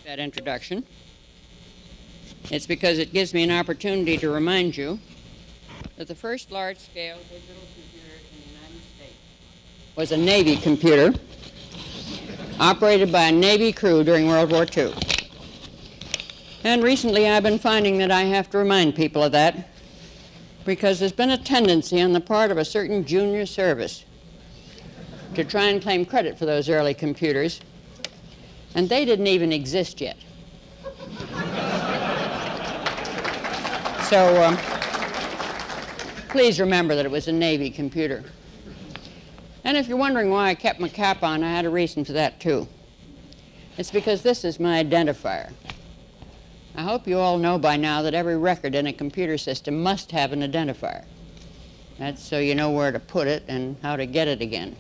That introduction. It's because it gives me an opportunity to remind you that the first large-scale digital computer in the United States was a Navy computer operated by a Navy crew during World War II. And recently I've been finding that I have to remind people of that because there's been a tendency on the part of a certain junior service to try and claim credit for those early computers, and they didn't even exist yet. So please remember that it was a Navy computer. And if you're wondering why I kept my cap on, I had a reason for that too. It's because this is my identifier. I hope you all know by now that every record in a computer system must have an identifier. That's so you know where to put it and how to get it again.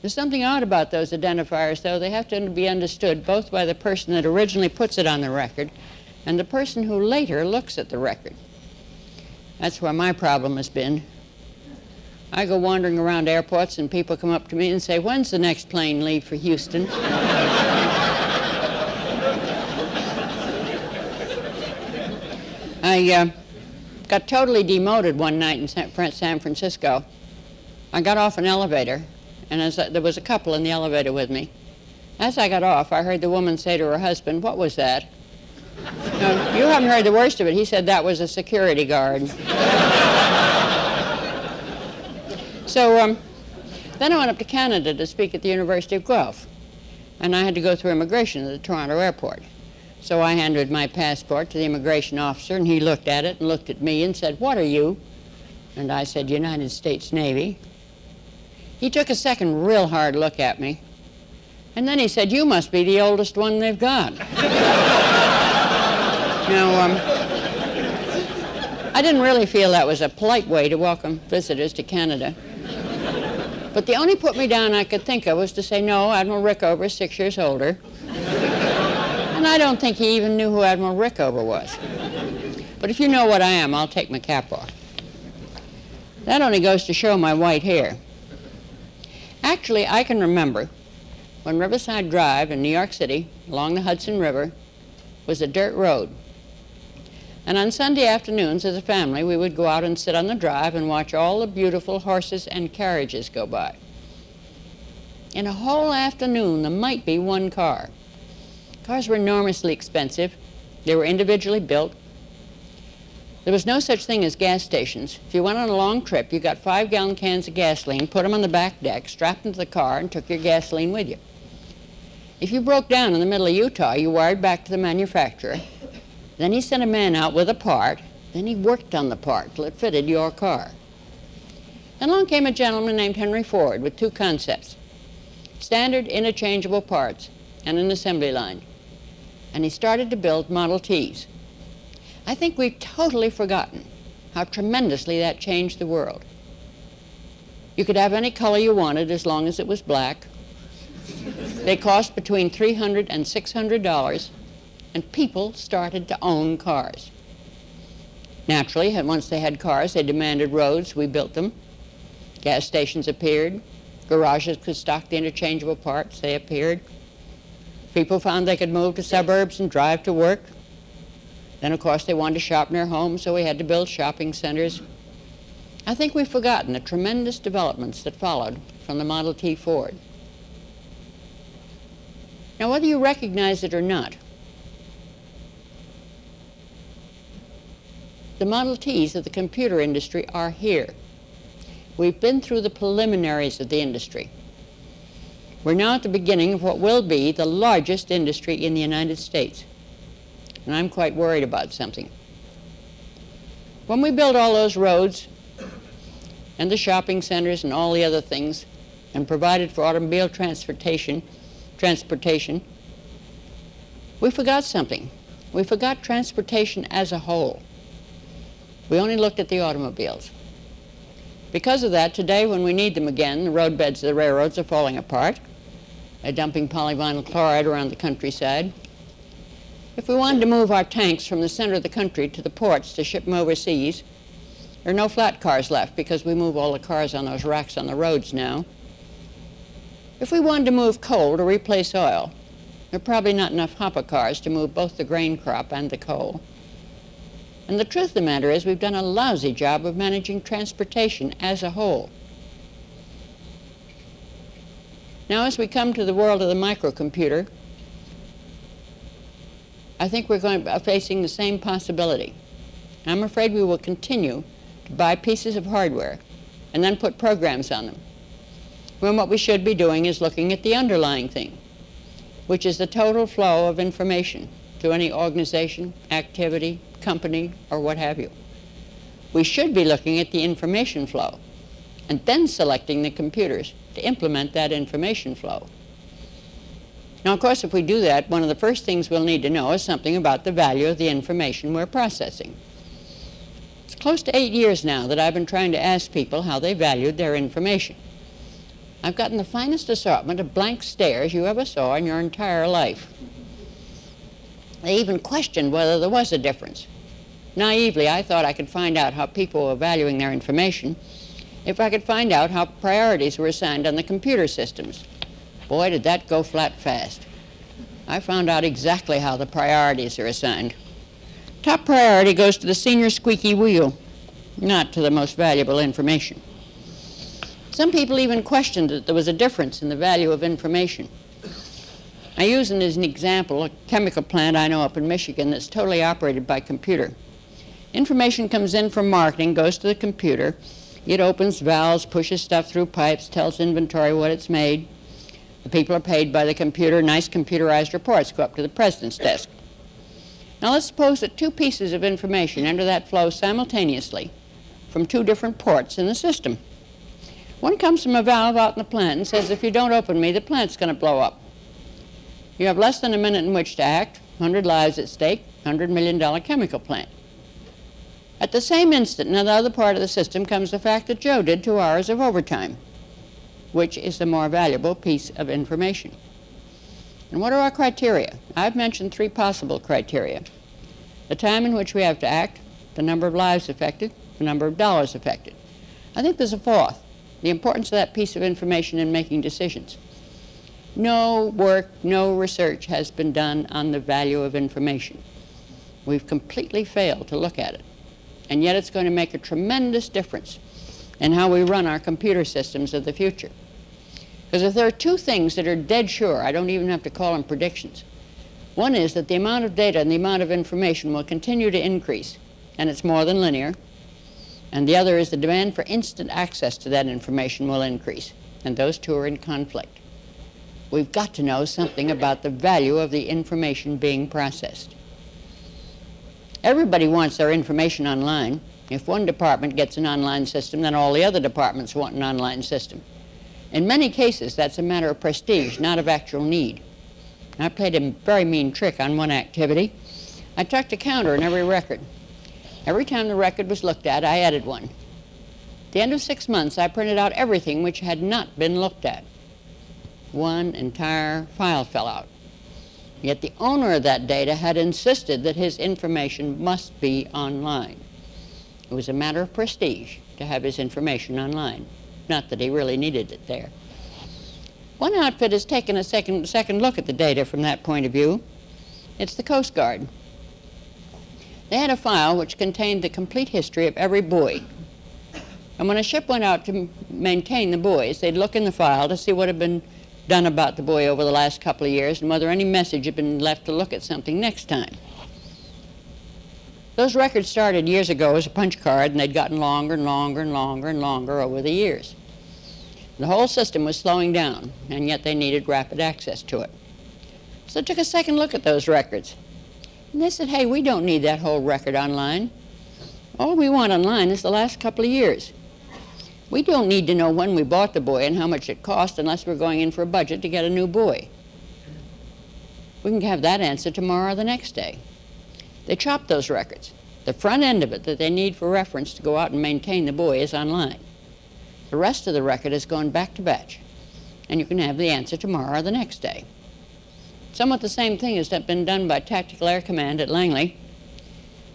There's something odd about those identifiers, though. They have to be understood both by the person that originally puts it on the record and the person who later looks at the record. That's where my problem has been. I go wandering around airports and people come up to me and say, "When's the next plane leave for Houston?" I got totally demoted one night in San Francisco. I got off an elevator, and there was a couple in the elevator with me. As I got off, I heard the woman say to her husband, "What was that?" "No, you haven't heard the worst of it." He said, "That was a security guard." So then I went up to Canada to speak at the University of Guelph, and I had to go through immigration at the Toronto airport. So I handed my passport to the immigration officer, and he looked at it and looked at me and said, "What are you?" And I said, "United States Navy." He took a second real hard look at me, and then he said, "You must be the oldest one they've got." Now, I didn't really feel that was a polite way to welcome visitors to Canada. But the only put me down I could think of was to say, "No, Admiral Rickover is 6 years older." And I don't think he even knew who Admiral Rickover was. But if you know what I am, I'll take my cap off. That only goes to show my white hair. Actually, I can remember when Riverside Drive in New York City, along the Hudson River, was a dirt road. And on Sunday afternoons, as a family, we would go out and sit on the drive and watch all the beautiful horses and carriages go by. In a whole afternoon, there might be one car. Cars were enormously expensive. They were individually built. There was no such thing as gas stations. If you went on a long trip, you got 5-gallon cans of gasoline, put them on the back deck, strapped into the car, and took your gasoline with you. If you broke down in the middle of Utah, you wired back to the manufacturer. Then he sent a man out with a part. Then he worked on the part till it fitted your car. Then along came a gentleman named Henry Ford with two concepts: standard interchangeable parts and an assembly line. And he started to build Model Ts. I think we've totally forgotten how tremendously that changed the world. You could have any color you wanted as long as it was black. They cost between $300 and $600, and people started to own cars. Naturally, once they had cars, they demanded roads. We built them. Gas stations appeared. Garages could stock the interchangeable parts. They appeared. People found they could move to suburbs and drive to work. Then, of course, they wanted to shop near home, so we had to build shopping centers. I think we've forgotten the tremendous developments that followed from the Model T Ford. Now, whether you recognize it or not, the Model Ts of the computer industry are here. We've been through the preliminaries of the industry. We're now at the beginning of what will be the largest industry in the United States. And I'm quite worried about something. When we build all those roads and the shopping centers and all the other things and provided for automobile transportation, we forgot something. We forgot transportation as a whole. We only looked at the automobiles. Because of that, today when we need them again, the roadbeds of the railroads are falling apart. They're dumping polyvinyl chloride around the countryside. If we wanted to move our tanks from the center of the country to the ports to ship them overseas, there are no flat cars left because we move all the cars on those racks on the roads now. If we wanted to move coal to replace oil, There are probably not enough hopper cars to move both the grain crop and the coal. And the truth of the matter is we've done a lousy job of managing transportation as a whole. Now, as we come to the world of the microcomputer, I think we're facing the same possibility. I'm afraid we will continue to buy pieces of hardware and then put programs on them, when what we should be doing is looking at the underlying thing, which is the total flow of information to any organization, activity, company, or what have you. We should be looking at the information flow and then selecting the computers to implement that information flow. Now, of course, if we do that, one of the first things we'll need to know is something about the value of the information we're processing. It's close to 8 years now that I've been trying to ask people how they valued their information. I've gotten the finest assortment of blank stares you ever saw in your entire life. They even questioned whether there was a difference. Naively, I thought I could find out how people were valuing their information if I could find out how priorities were assigned on the computer systems. Boy, did that go flat fast. I found out exactly how the priorities are assigned. Top priority goes to the senior squeaky wheel, not to the most valuable information. Some people even questioned that there was a difference in the value of information. I use as an example a chemical plant I know up in Michigan that's totally operated by computer. Information comes in from marketing, goes to the computer. It opens valves, pushes stuff through pipes, tells inventory what it's made. The people are paid by the computer. Nice computerized reports go up to the president's desk. Now let's suppose that two pieces of information enter that flow simultaneously from two different ports in the system. One comes from a valve out in the plant and says, if you don't open me, the plant's going to blow up. You have less than a minute in which to act, 100 lives at stake, $100 million chemical plant. At the same instant, in the other part of the system comes the fact that Joe did 2 hours of overtime. Which is the more valuable piece of information? And what are our criteria? I've mentioned 3 possible criteria. The time in which we have to act, the number of lives affected, the number of dollars affected. I think there's a 4th, the importance of that piece of information in making decisions. No work, no research has been done on the value of information. We've completely failed to look at it. And yet it's going to make a tremendous difference in how we run our computer systems of the future. Because if there are 2 things that are dead sure, I don't even have to call them predictions. One is that the amount of data and the amount of information will continue to increase, and it's more than linear. And the other is the demand for instant access to that information will increase, and those 2 are in conflict. We've got to know something about the value of the information being processed. Everybody wants their information online. If one department gets an online system, then all the other departments want an online system. In many cases, that's a matter of prestige, not of actual need. I played a very mean trick on one activity. I tucked a counter in every record. Every time the record was looked at, I added one. At the end of 6 months, I printed out everything which had not been looked at. One entire file fell out. Yet the owner of that data had insisted that his information must be online. It was a matter of prestige to have his information online, not that he really needed it there. One outfit has taken a second look at the data from that point of view. It's the Coast Guard. They had a file which contained the complete history of every buoy. And when a ship went out to maintain the buoys, they'd look in the file to see what had been done about the buoy over the last couple of years and whether any message had been left to look at something next time. Those records started years ago as a punch card, and they'd gotten longer and longer and longer and longer over the years. The whole system was slowing down, and yet they needed rapid access to it. So they took a second look at those records. And they said, hey, we don't need that whole record online. All we want online is the last couple of years. We don't need to know when we bought the buoy and how much it cost unless we're going in for a budget to get a new buoy. We can have that answer tomorrow or the next day. They chopped those records. The front end of it that they need for reference to go out and maintain the buoy is online. The rest of the record has gone back to batch, and you can have the answer tomorrow or the next day. Somewhat the same thing has been done by Tactical Air Command at Langley.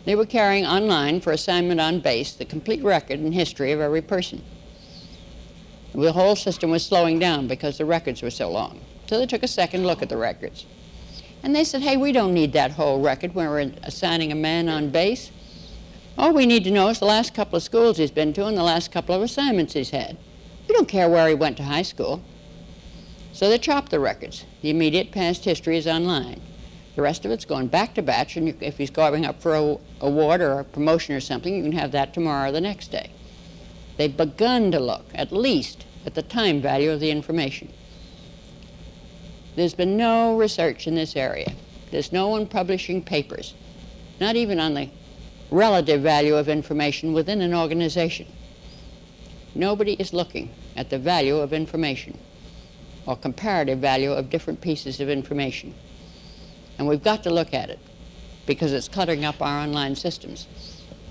They were carrying online for assignment on base the complete record and history of every person. The whole system was slowing down because the records were so long. So they took a second look at the records. And they said, hey, we don't need that whole record when we're assigning a man on base. All we need to know is the last couple of schools he's been to and the last couple of assignments he's had. We don't care where he went to high school. So they chopped the records. The immediate past history is online. The rest of it's going back to batch, and if he's going up for an award or a promotion or something, you can have that tomorrow or the next day. They've begun to look, at least, at the time value of the information. There's been no research in this area. There's no one publishing papers, not even on the relative value of information within an organization. Nobody is looking at the value of information or comparative value of different pieces of information. And we've got to look at it because it's cluttering up our online systems.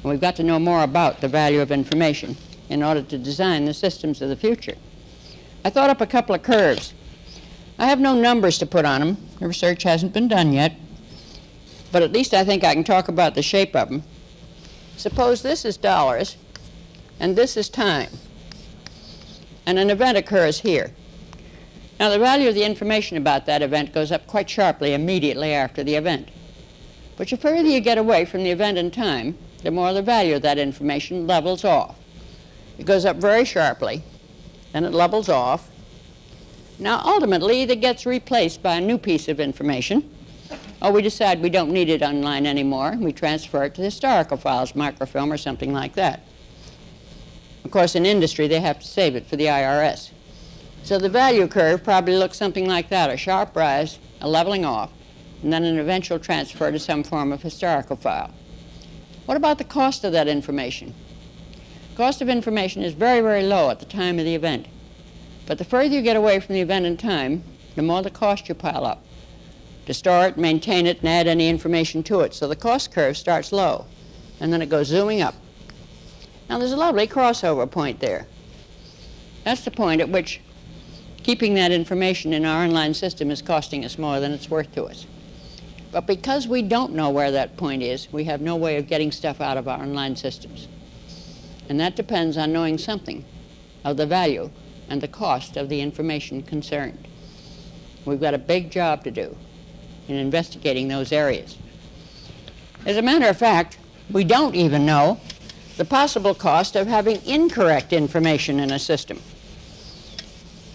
And we've got to know more about the value of information in order to design the systems of the future. I thought up a couple of curves. I have no numbers to put on them. The research hasn't been done yet. But at least I think I can talk about the shape of them. Suppose this is dollars and this is time. And an event occurs here. Now, the value of the information about that event goes up quite sharply immediately after the event. But the further you get away from the event in time, the more the value of that information levels off. It goes up very sharply, then it levels off. Now, ultimately, it gets replaced by a new piece of information, or we decide we don't need it online anymore, and we transfer it to historical files, microfilm, or something like that. Of course, in industry, they have to save it for the IRS. So the value curve probably looks something like that, a sharp rise, a leveling off, and then an eventual transfer to some form of historical file. What about the cost of that information? The cost of information is very, very low at the time of the event. But the further you get away from the event in time, the more the cost you pile up to store it, maintain it, and add any information to it. So the cost curve starts low, and then it goes zooming up. Now, there's a lovely crossover point there. That's the point at which keeping that information in our online system is costing us more than it's worth to us. But because we don't know where that point is, we have no way of getting stuff out of our online systems. And that depends on knowing something of the value and the cost of the information concerned. We've got a big job to do in investigating those areas. As a matter of fact, we don't even know the possible cost of having incorrect information in a system.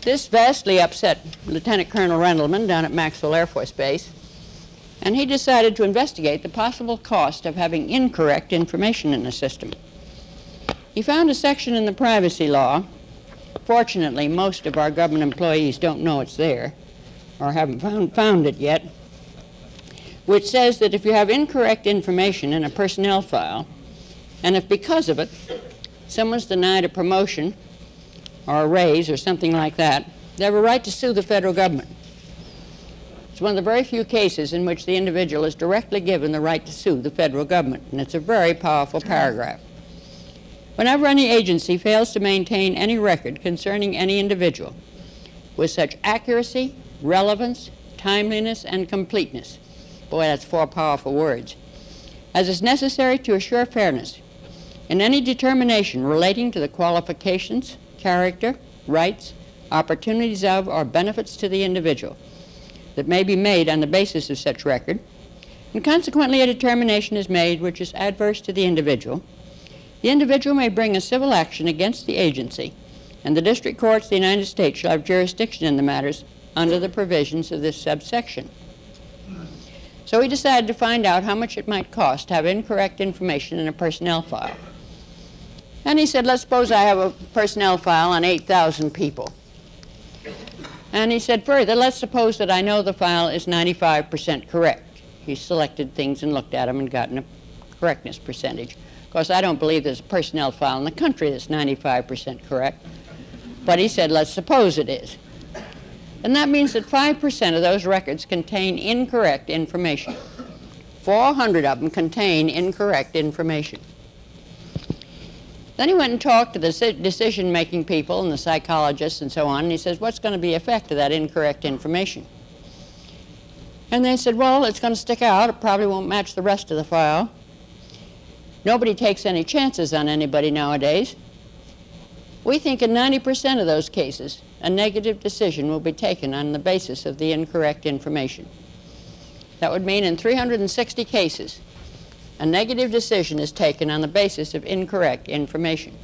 This vastly upset Lieutenant Colonel Rendleman down at Maxwell Air Force Base, and he decided to investigate the possible cost of having incorrect information in a system. He found a section in the privacy law. Fortunately, most of our government employees don't know it's there, or haven't found it yet, which says that if you have incorrect information in a personnel file, and if because of it someone's denied a promotion or a raise or something like that, they have a right to sue the federal government. It's one of the very few cases in which the individual is directly given the right to sue the federal government, and it's a very powerful paragraph. Whenever any agency fails to maintain any record concerning any individual with such accuracy, relevance, timeliness, and completeness, boy, that's 4 powerful words, as is necessary to assure fairness in any determination relating to the qualifications, character, rights, opportunities of, or benefits to the individual that may be made on the basis of such record, and consequently a determination is made which is adverse to the individual may bring a civil action against the agency, and the district courts of the United States shall have jurisdiction in the matters under the provisions of this subsection. So he decided to find out how much it might cost to have incorrect information in a personnel file. And he said, let's suppose I have a personnel file on 8,000 people. And he said further, let's suppose that I know the file is 95% correct. He selected things and looked at them and gotten a correctness percentage. Of course, I don't believe there's a personnel file in the country that's 95% correct. But he said, let's suppose it is. And that means that 5% of those records contain incorrect information. 400 of them contain incorrect information. Then he went and talked to the decision-making people and the psychologists and so on, and he says, what's going to be the effect of that incorrect information? And they said, well, it's going to stick out. It probably won't match the rest of the file. Nobody takes any chances on anybody nowadays. We think in 90% of those cases, a negative decision will be taken on the basis of the incorrect information. That would mean in 360 cases, a negative decision is taken on the basis of incorrect information.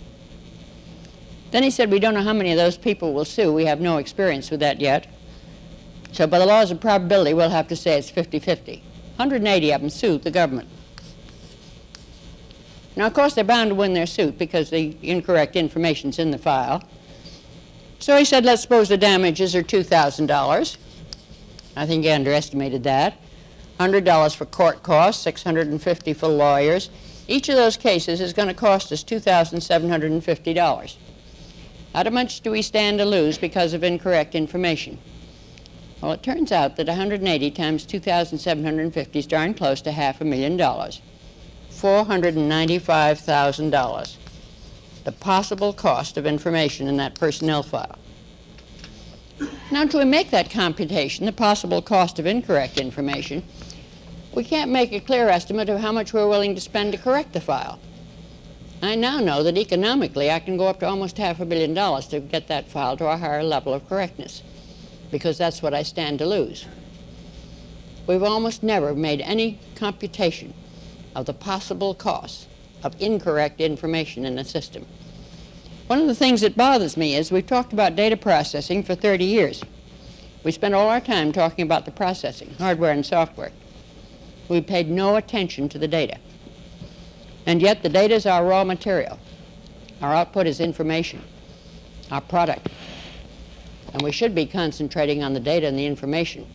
Then he said, we don't know how many of those people will sue. We have no experience with that yet. So by the laws of probability, we'll have to say it's 50-50. 180 of them sued the government. Now, of course, they're bound to win their suit because the incorrect information's in the file. So he said, let's suppose the damages are $2,000. I think he underestimated that. $100 for court costs, $650 for lawyers. Each of those cases is going to cost us $2,750. How much do we stand to lose because of incorrect information? Well, it turns out that 180 times $2,750 is darn close to $500,000. $495,000. The possible cost of information in that personnel file. Now, until we make that computation, the possible cost of incorrect information, we can't make a clear estimate of how much we're willing to spend to correct the file. I now know that economically I can go up to almost $500,000,000 to get that file to a higher level of correctness, because that's what I stand to lose. We've almost never made any computation of the possible costs of incorrect information in the system. One of the things that bothers me is we've talked about data processing for 30 years. We spent all our time talking about the processing, hardware and software. We paid no attention to the data. And yet the data is our raw material. Our output is information, our product. And we should be concentrating on the data and the information.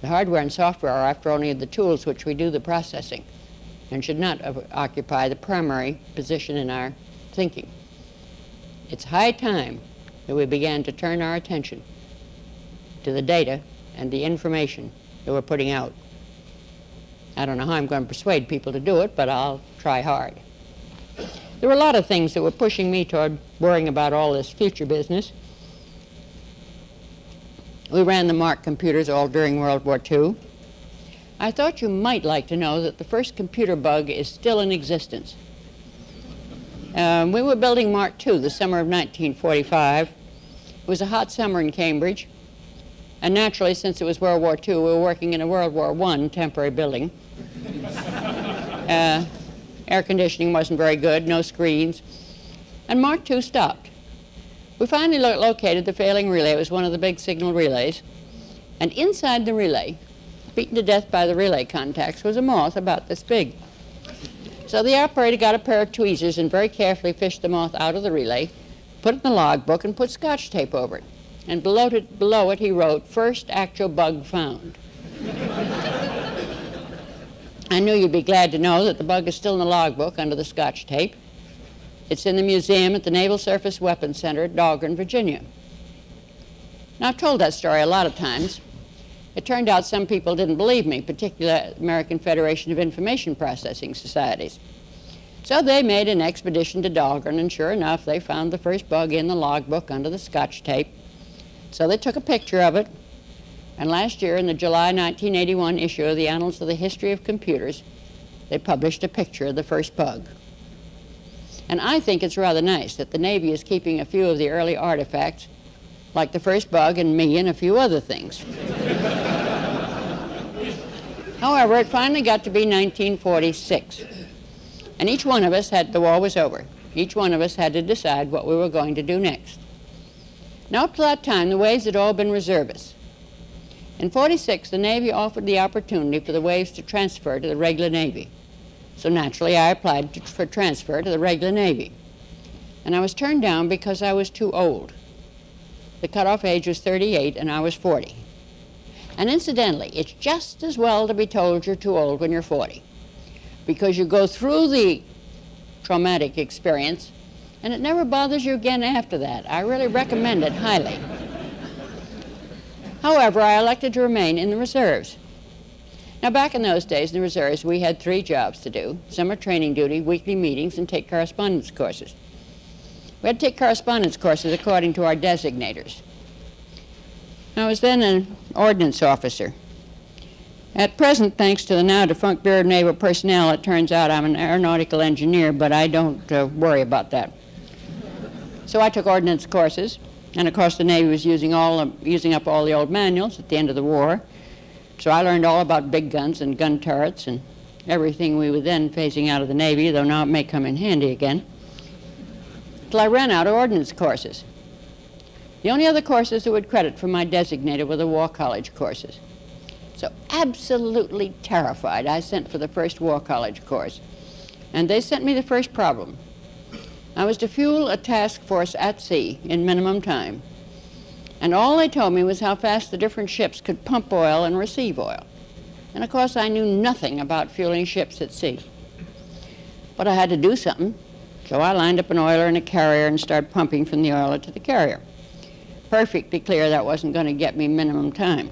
The hardware and software are, after only, the tools which we do the processing, and should not occupy the primary position in our thinking. It's high time that we began to turn our attention to the data and the information that we're putting out. I don't know how I'm going to persuade people to do it, but I'll try hard. There were a lot of things that were pushing me toward worrying about all this future business. We ran the Mark computers all during World War II. I thought you might like to know that the first computer bug is still in existence. We were building Mark II the summer of 1945. It was a hot summer in Cambridge, and naturally, since it was World War II, we were working in a World War I temporary building. Air conditioning wasn't very good, no screens, and Mark II stopped. We finally located the failing relay. It was one of the big signal relays, and inside the relay, beaten to death by the relay contacts, was a moth about this big. So the operator got a pair of tweezers and very carefully fished the moth out of the relay, put it in the logbook, and put Scotch tape over it. And below it he wrote, "First actual bug found." I knew you'd be glad to know that the bug is still in the logbook under the Scotch tape. It's in the museum at the Naval Surface Weapons Center at Dahlgren, Virginia. Now, I've told that story a lot of times. It turned out some people didn't believe me, particularly the American Federation of Information Processing Societies. So they made an expedition to Dahlgren, and sure enough, they found the first bug in the logbook under the Scotch tape. So they took a picture of it, and last year in the July 1981 issue of the Annals of the History of Computers, they published a picture of the first bug. And I think it's rather nice that the Navy is keeping a few of the early artifacts, like the first bug and me and a few other things. However, it finally got to be 1946, and each one of us the war was over. Each one of us had to decide what we were going to do next. Now, up to that time, the waves had all been reservists. In 46, the Navy offered the opportunity for the waves to transfer to the regular Navy. So naturally, I applied for transfer to the regular Navy. And I was turned down because I was too old. The cutoff age was 38, and I was 40. And incidentally, it's just as well to be told you're too old when you're 40, because you go through the traumatic experience, and it never bothers you again after that. I really recommend it highly. However, I elected to remain in the reserves. Now, back in those days in the reserves, we had 3 jobs to do: summer training duty, weekly meetings, and take correspondence courses. We had to take correspondence courses according to our designators. I was then an ordnance officer. At present, thanks to the now defunct Bureau of Naval Personnel, it turns out I'm an aeronautical engineer, but I don't worry about that. So I took ordnance courses, and of course the Navy was using up all the old manuals at the end of the war. So I learned all about big guns and gun turrets and everything we were then phasing out of the Navy, though now it may come in handy again, till I ran out of ordnance courses. The only other courses that would credit for my designated were the War College courses. So absolutely terrified, I sent for the first War College course. And they sent me the first problem. I was to fuel a task force at sea in minimum time. And all they told me was how fast the different ships could pump oil and receive oil. And of course I knew nothing about fueling ships at sea. But I had to do something. So I lined up an oiler and a carrier and started pumping from the oiler to the carrier. Perfectly clear that wasn't going to get me minimum time.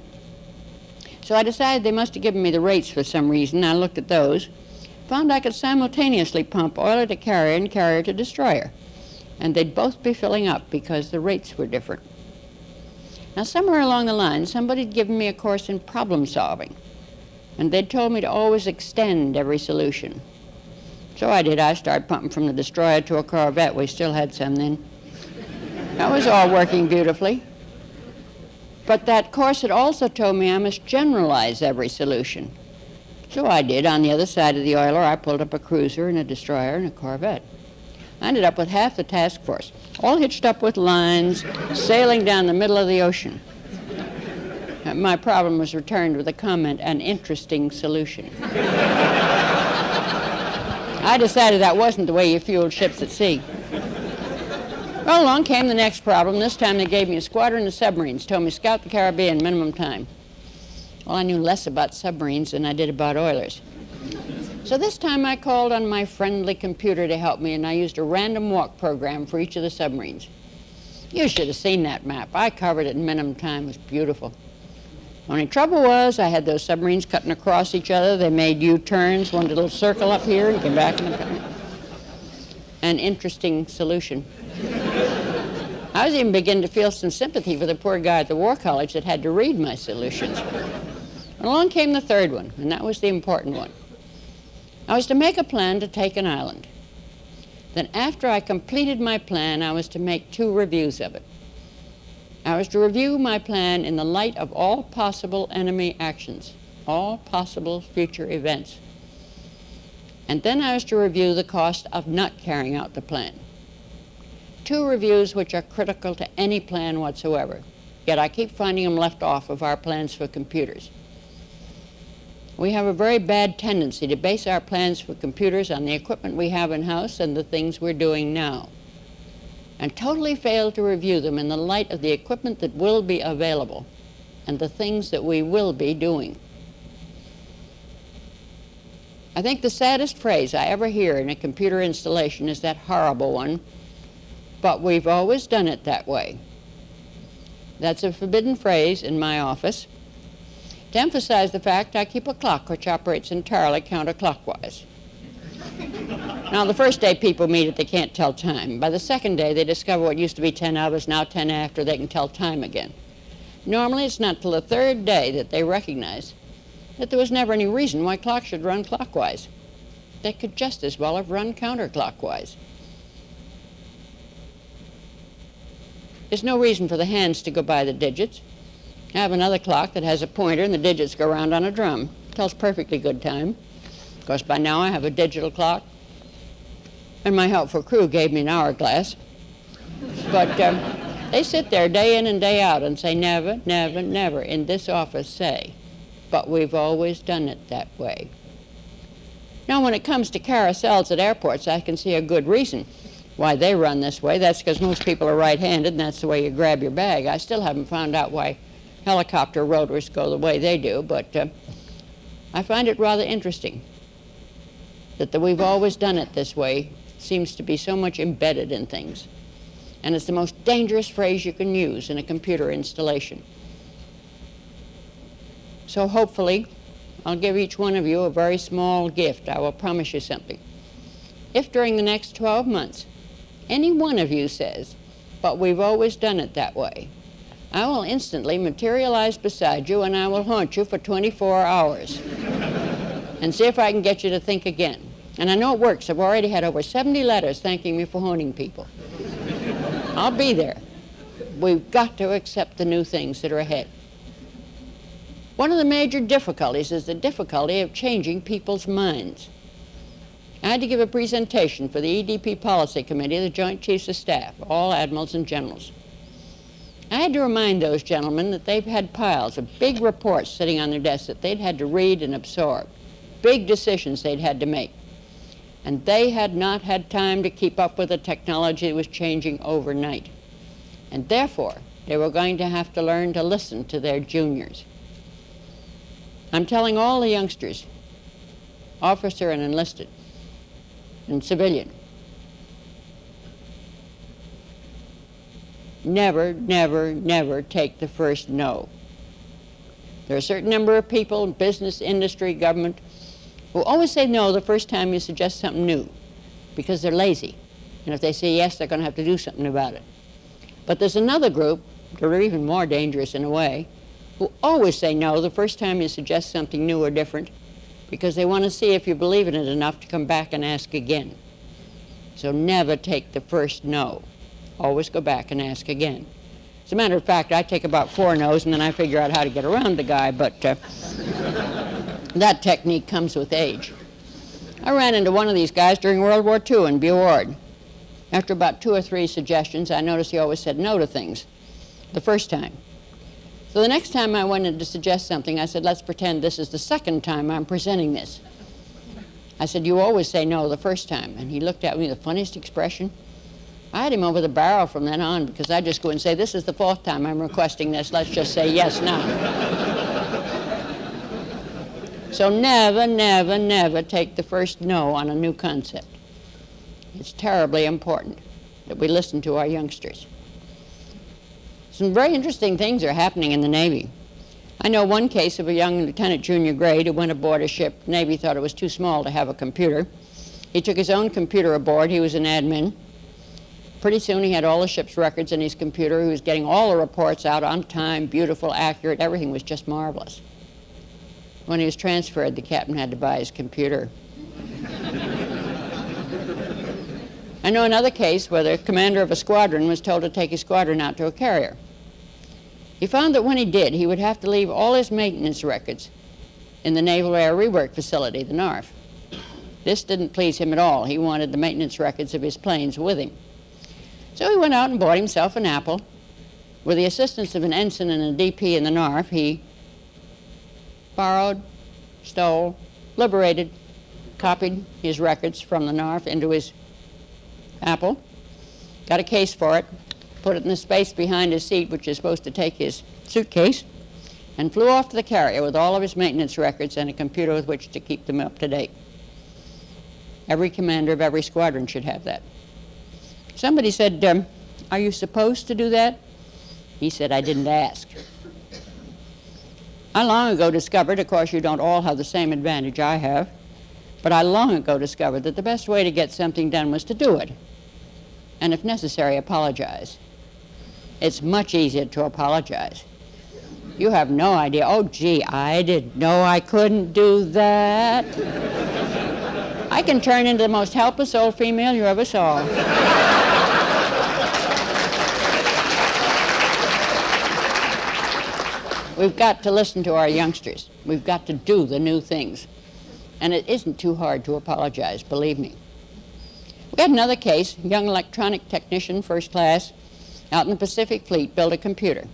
So I decided they must have given me the rates for some reason. I looked at those, found I could simultaneously pump oiler to carrier and carrier to destroyer. And they'd both be filling up because the rates were different. Now somewhere along the line, somebody'd given me a course in problem solving. And they'd told me to always extend every solution. So I did. I started pumping from the destroyer to a corvette. We still had some then. That was all working beautifully. But that course had also told me I must generalize every solution. So I did. On the other side of the oiler, I pulled up a cruiser and a destroyer and a corvette. I ended up with half the task force, all hitched up with lines, sailing down the middle of the ocean. My problem was returned with a comment, an interesting solution. I decided that wasn't the way you fueled ships at sea. Well, along came the next problem. This time they gave me a squadron of submarines, told me scout the Caribbean minimum time. Well, I knew less about submarines than I did about oilers. So this time I called on my friendly computer to help me, and I used a random walk program for each of the submarines. You should have seen that map. I covered it in minimum time. It was beautiful. Only trouble was I had those submarines cutting across each other. They made U-turns, one little circle up here and came back. An interesting solution. I was even beginning to feel some sympathy for the poor guy at the War College that had to read my solutions. And along came the third one, and that was the important one. I was to make a plan to take an island. Then after I completed my plan, I was to make 2 reviews of it. I was to review my plan in the light of all possible enemy actions, all possible future events. And then I was to review the cost of not carrying out the plan. 2 reviews which are critical to any plan whatsoever, yet I keep finding them left off of our plans for computers. We have a very bad tendency to base our plans for computers on the equipment we have in-house and the things we're doing now, and totally fail to review them in the light of the equipment that will be available and the things that we will be doing. I think the saddest phrase I ever hear in a computer installation is that horrible one, "But we've always done it that way." That's a forbidden phrase in my office to emphasize the fact I keep a clock which operates entirely counterclockwise. Now, the first day people meet it, they can't tell time. By the second day, they discover what used to be 10 hours, now 10 after, they can tell time again. Normally, it's not till the third day that they recognize that there was never any reason why clocks should run clockwise. They could just as well have run counterclockwise. There's no reason for the hands to go by the digits. I have another clock that has a pointer and the digits go around on a drum. It tells perfectly good time. Of course, by now I have a digital clock, and my helpful crew gave me an hourglass. But they sit there day in and day out and say, never, never, never in this office say, "But we've always done it that way." Now, when it comes to carousels at airports, I can see a good reason why they run this way. That's because most people are right-handed, and that's the way you grab your bag. I still haven't found out why helicopter rotors go the way they do, but I find it rather interesting that we've always done it this way seems to be so much embedded in things. And it's the most dangerous phrase you can use in a computer installation. So hopefully, I'll give each one of you a very small gift. I will promise you something. If during the next 12 months, any one of you says, "But we've always done it that way," I will instantly materialize beside you and I will haunt you for 24 hours and see if I can get you to think again. And I know it works. I've already had over 70 letters thanking me for haunting people. I'll be there. We've got to accept the new things that are ahead. One of the major difficulties is the difficulty of changing people's minds. I had to give a presentation for the EDP Policy Committee of the Joint Chiefs of Staff, all admirals and generals. I had to remind those gentlemen that they've had piles of big reports sitting on their desks that they'd had to read and absorb, big decisions they'd had to make. And they had not had time to keep up with the technology that was changing overnight. And therefore, they were going to have to learn to listen to their juniors. I'm telling all the youngsters, officer and enlisted, and civilian, never, never, never take the first no. There are a certain number of people in business, industry, government, who always say no the first time you suggest something new because they're lazy. And if they say yes, they're going to have to do something about it. But there's another group, that are even more dangerous in a way, who always say no the first time you suggest something new or different because they want to see if you believe in it enough to come back and ask again. So never take the first no. Always go back and ask again. As a matter of fact, I take about 4 no's and then I figure out how to get around the guy, but that technique comes with age. I ran into one of these guys during World War II in Buard. After about 2 or 3 suggestions, I noticed he always said no to things the first time. So the next time I went in to suggest something, I said, let's pretend this is the second time I'm presenting this. I said, you always say no the first time. And he looked at me with the funniest expression. I had him over the barrel from then on because I just go and say, this is the 4th time I'm requesting this. Let's just say yes now. So never, never, never take the first no on a new concept. It's terribly important that we listen to our youngsters. Some very interesting things are happening in the Navy. I know one case of a young lieutenant junior grade who went aboard a ship. The Navy thought it was too small to have a computer. He took his own computer aboard. He was an admin. Pretty soon he had all the ship's records in his computer. He was getting all the reports out on time, beautiful, accurate. Everything was just marvelous. When he was transferred, the captain had to buy his computer. I know another case where the commander of a squadron was told to take his squadron out to a carrier. He found that when he did, he would have to leave all his maintenance records in the Naval Air Rework Facility, the NARF. This didn't please him at all. He wanted the maintenance records of his planes with him. So he went out and bought himself an Apple. With the assistance of an ensign and a DP in the NARF, he borrowed, stole, liberated, copied his records from the NARF into his Apple, got a case for it, put it in the space behind his seat, which is supposed to take his suitcase, and flew off to the carrier with all of his maintenance records and a computer with which to keep them up to date. Every commander of every squadron should have that. Somebody said, are you supposed to do that? He said, I didn't ask. I long ago discovered, of course you don't all have the same advantage I have, but I long ago discovered that the best way to get something done was to do it, and if necessary, apologize. It's much easier to apologize. You have no idea, oh gee, I didn't know I couldn't do that. I can turn into the most helpless old female you ever saw. We've got to listen to our youngsters. We've got to do the new things. And it isn't too hard to apologize, believe me. We had another case, a young electronic technician, first class, out in the Pacific Fleet, built a computer.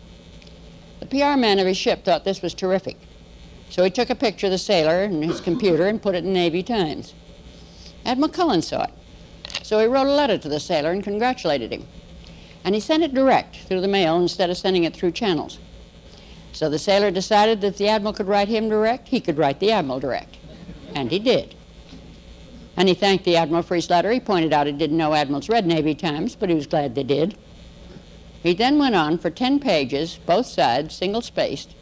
The PR man of his ship thought this was terrific. So he took a picture of the sailor and his computer and put it in Navy Times. Admiral Cullen saw it. So he wrote a letter to the sailor and congratulated him. And he sent it direct through the mail instead of sending it through channels. So the sailor decided that if the admiral could write him direct, he could write the admiral direct. And he did. And he thanked the admiral for his letter. He pointed out he didn't know admirals read Navy Times, but he was glad they did. He then went on for 10 pages, both sides, single-spaced,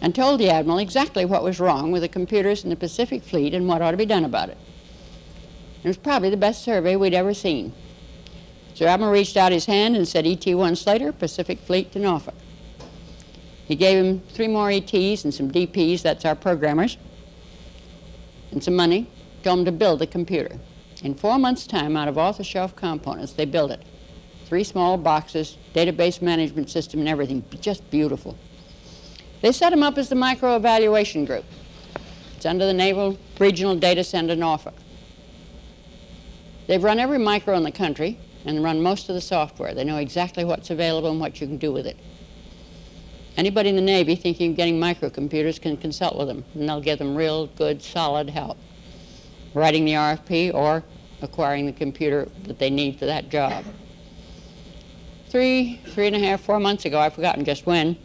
and told the admiral exactly what was wrong with the computers in the Pacific Fleet and what ought to be done about it. It was probably the best survey we'd ever seen. So Admiral reached out his hand and said, ET-1 Slater, Pacific Fleet to Norfolk. He gave him 3 more ETs and some DPs, that's our programmers, and some money, told him to build the computer. In 4 months' time, out of off-the-shelf components, they built it. 3 small boxes, database management system and everything, just beautiful. They set them up as the Micro Evaluation Group. It's under the Naval Regional Data Center, Norfolk. They've run every micro in the country and run most of the software. They know exactly what's available and what you can do with it. Anybody in the Navy thinking of getting microcomputers can consult with them, and they'll give them real good, solid help, writing the RFP or acquiring the computer that they need for that job. 3.5, 4 months ago, I've forgotten just when,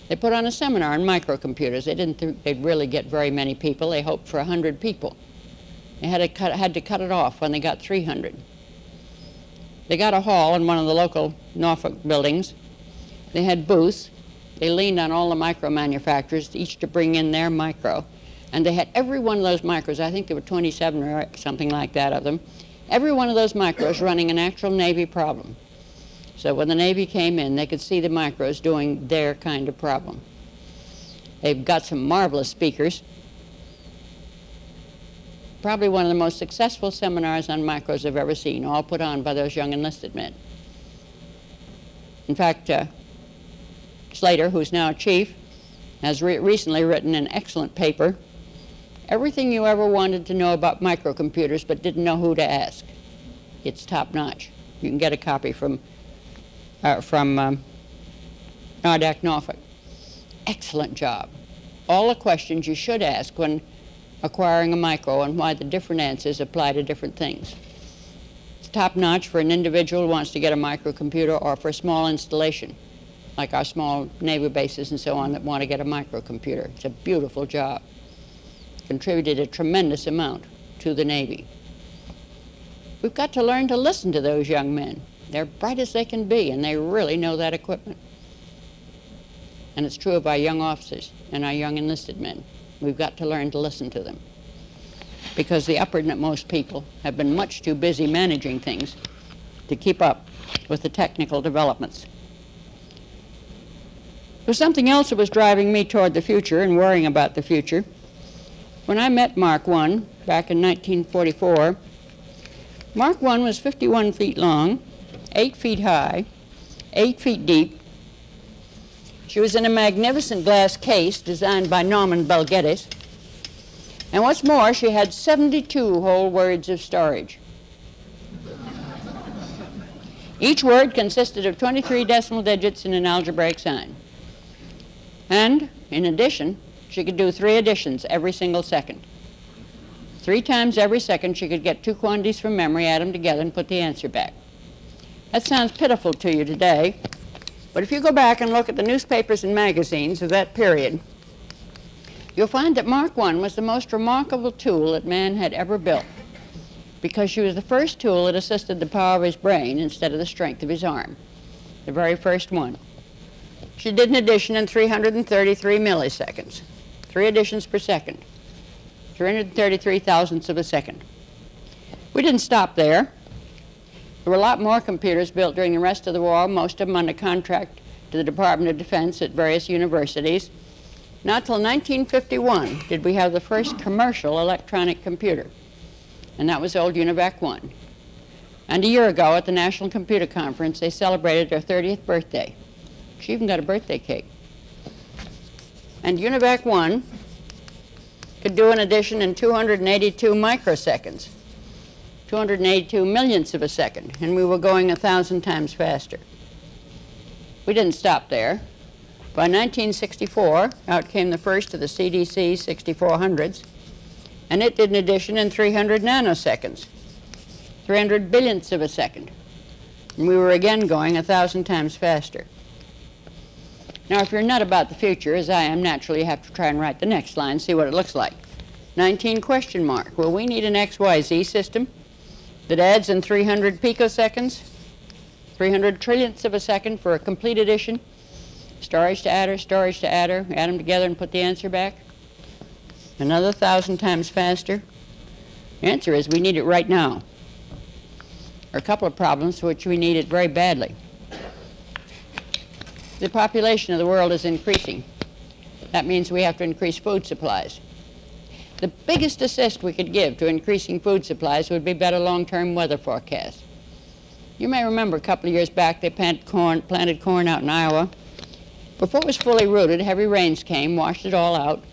they put on a seminar on microcomputers. They didn't think they'd really get very many people. They hoped for 100 people. They had to cut it off when they got 300. They got a hall in one of the local Norfolk buildings. They had booths. They leaned on all the micro manufacturers, each to bring in their micro. And they had every one of those micros, I think there were 27 or something like that of them, every one of those micros running an actual Navy problem. So when the Navy came in, they could see the micros doing their kind of problem. They've got some marvelous speakers. Probably one of the most successful seminars on micros I've ever seen, all put on by those young enlisted men. In fact, Slater, who's now a chief, has recently written an excellent paper, Everything You Ever Wanted to Know About Microcomputers But Didn't Know Who to Ask. It's top-notch. You can get a copy from Nardac, Norfolk. Excellent job. All the questions you should ask when acquiring a micro and why the different answers apply to different things. It's top-notch for an individual who wants to get a microcomputer or for a small installation, like our small naval bases and so on that want to get a microcomputer. It's a beautiful job. Contributed a tremendous amount to the Navy. We've got to learn to listen to those young men. They're bright as they can be, and they really know that equipment. And it's true of our young officers and our young enlisted men. We've got to learn to listen to them, because the uppermost people have been much too busy managing things to keep up with the technical developments. There was something else that was driving me toward the future and worrying about the future. When I met Mark I back in 1944, Mark I was 51 feet long, 8 feet high, 8 feet deep. She was in a magnificent glass case designed by Norman Belgettis. And what's more, she had 72 whole words of storage. Each word consisted of 23 decimal digits and an algebraic sign. And, in addition, she could do 3 additions every single second. 3 times every second she could get 2 quantities from memory, add them together, and put the answer back. That sounds pitiful to you today, but if you go back and look at the newspapers and magazines of that period, you'll find that Mark I was the most remarkable tool that man had ever built, because she was the first tool that assisted the power of his brain instead of the strength of his arm, the very first one. She did an addition in 333 milliseconds, 3 additions per second, 333 thousandths of a second. We didn't stop there. There were a lot more computers built during the rest of the war, most of them under contract to the Department of Defense at various universities. Not till 1951 did we have the first commercial electronic computer, and that was old UNIVAC 1. And a year ago at the National Computer Conference, they celebrated their 30th birthday. She even got a birthday cake. And UNIVAC 1 could do an addition in 282 microseconds, 282 millionths of a second, and we were going 1,000 times faster. We didn't stop there. By 1964, out came the first of the CDC 6400s, and it did an addition in 300 nanoseconds, 300 billionths of a second, and we were again going 1,000 times faster. Now, if you're not about the future, as I am, naturally you have to try and write the next line, see what it looks like. 19 question mark. Well, we need an XYZ system that adds in 300 picoseconds, 300 trillionths of a second for a complete addition, storage to adder, add them together and put the answer back. Another 1,000 times faster. The answer is we need it right now. There are a couple of problems for which we need it very badly. The population of the world is increasing. That means we have to increase food supplies. The biggest assist we could give to increasing food supplies would be better long-term weather forecasts. You may remember a couple of years back they planted corn out in Iowa, Before it was fully rooted, heavy rains came, washed it all out.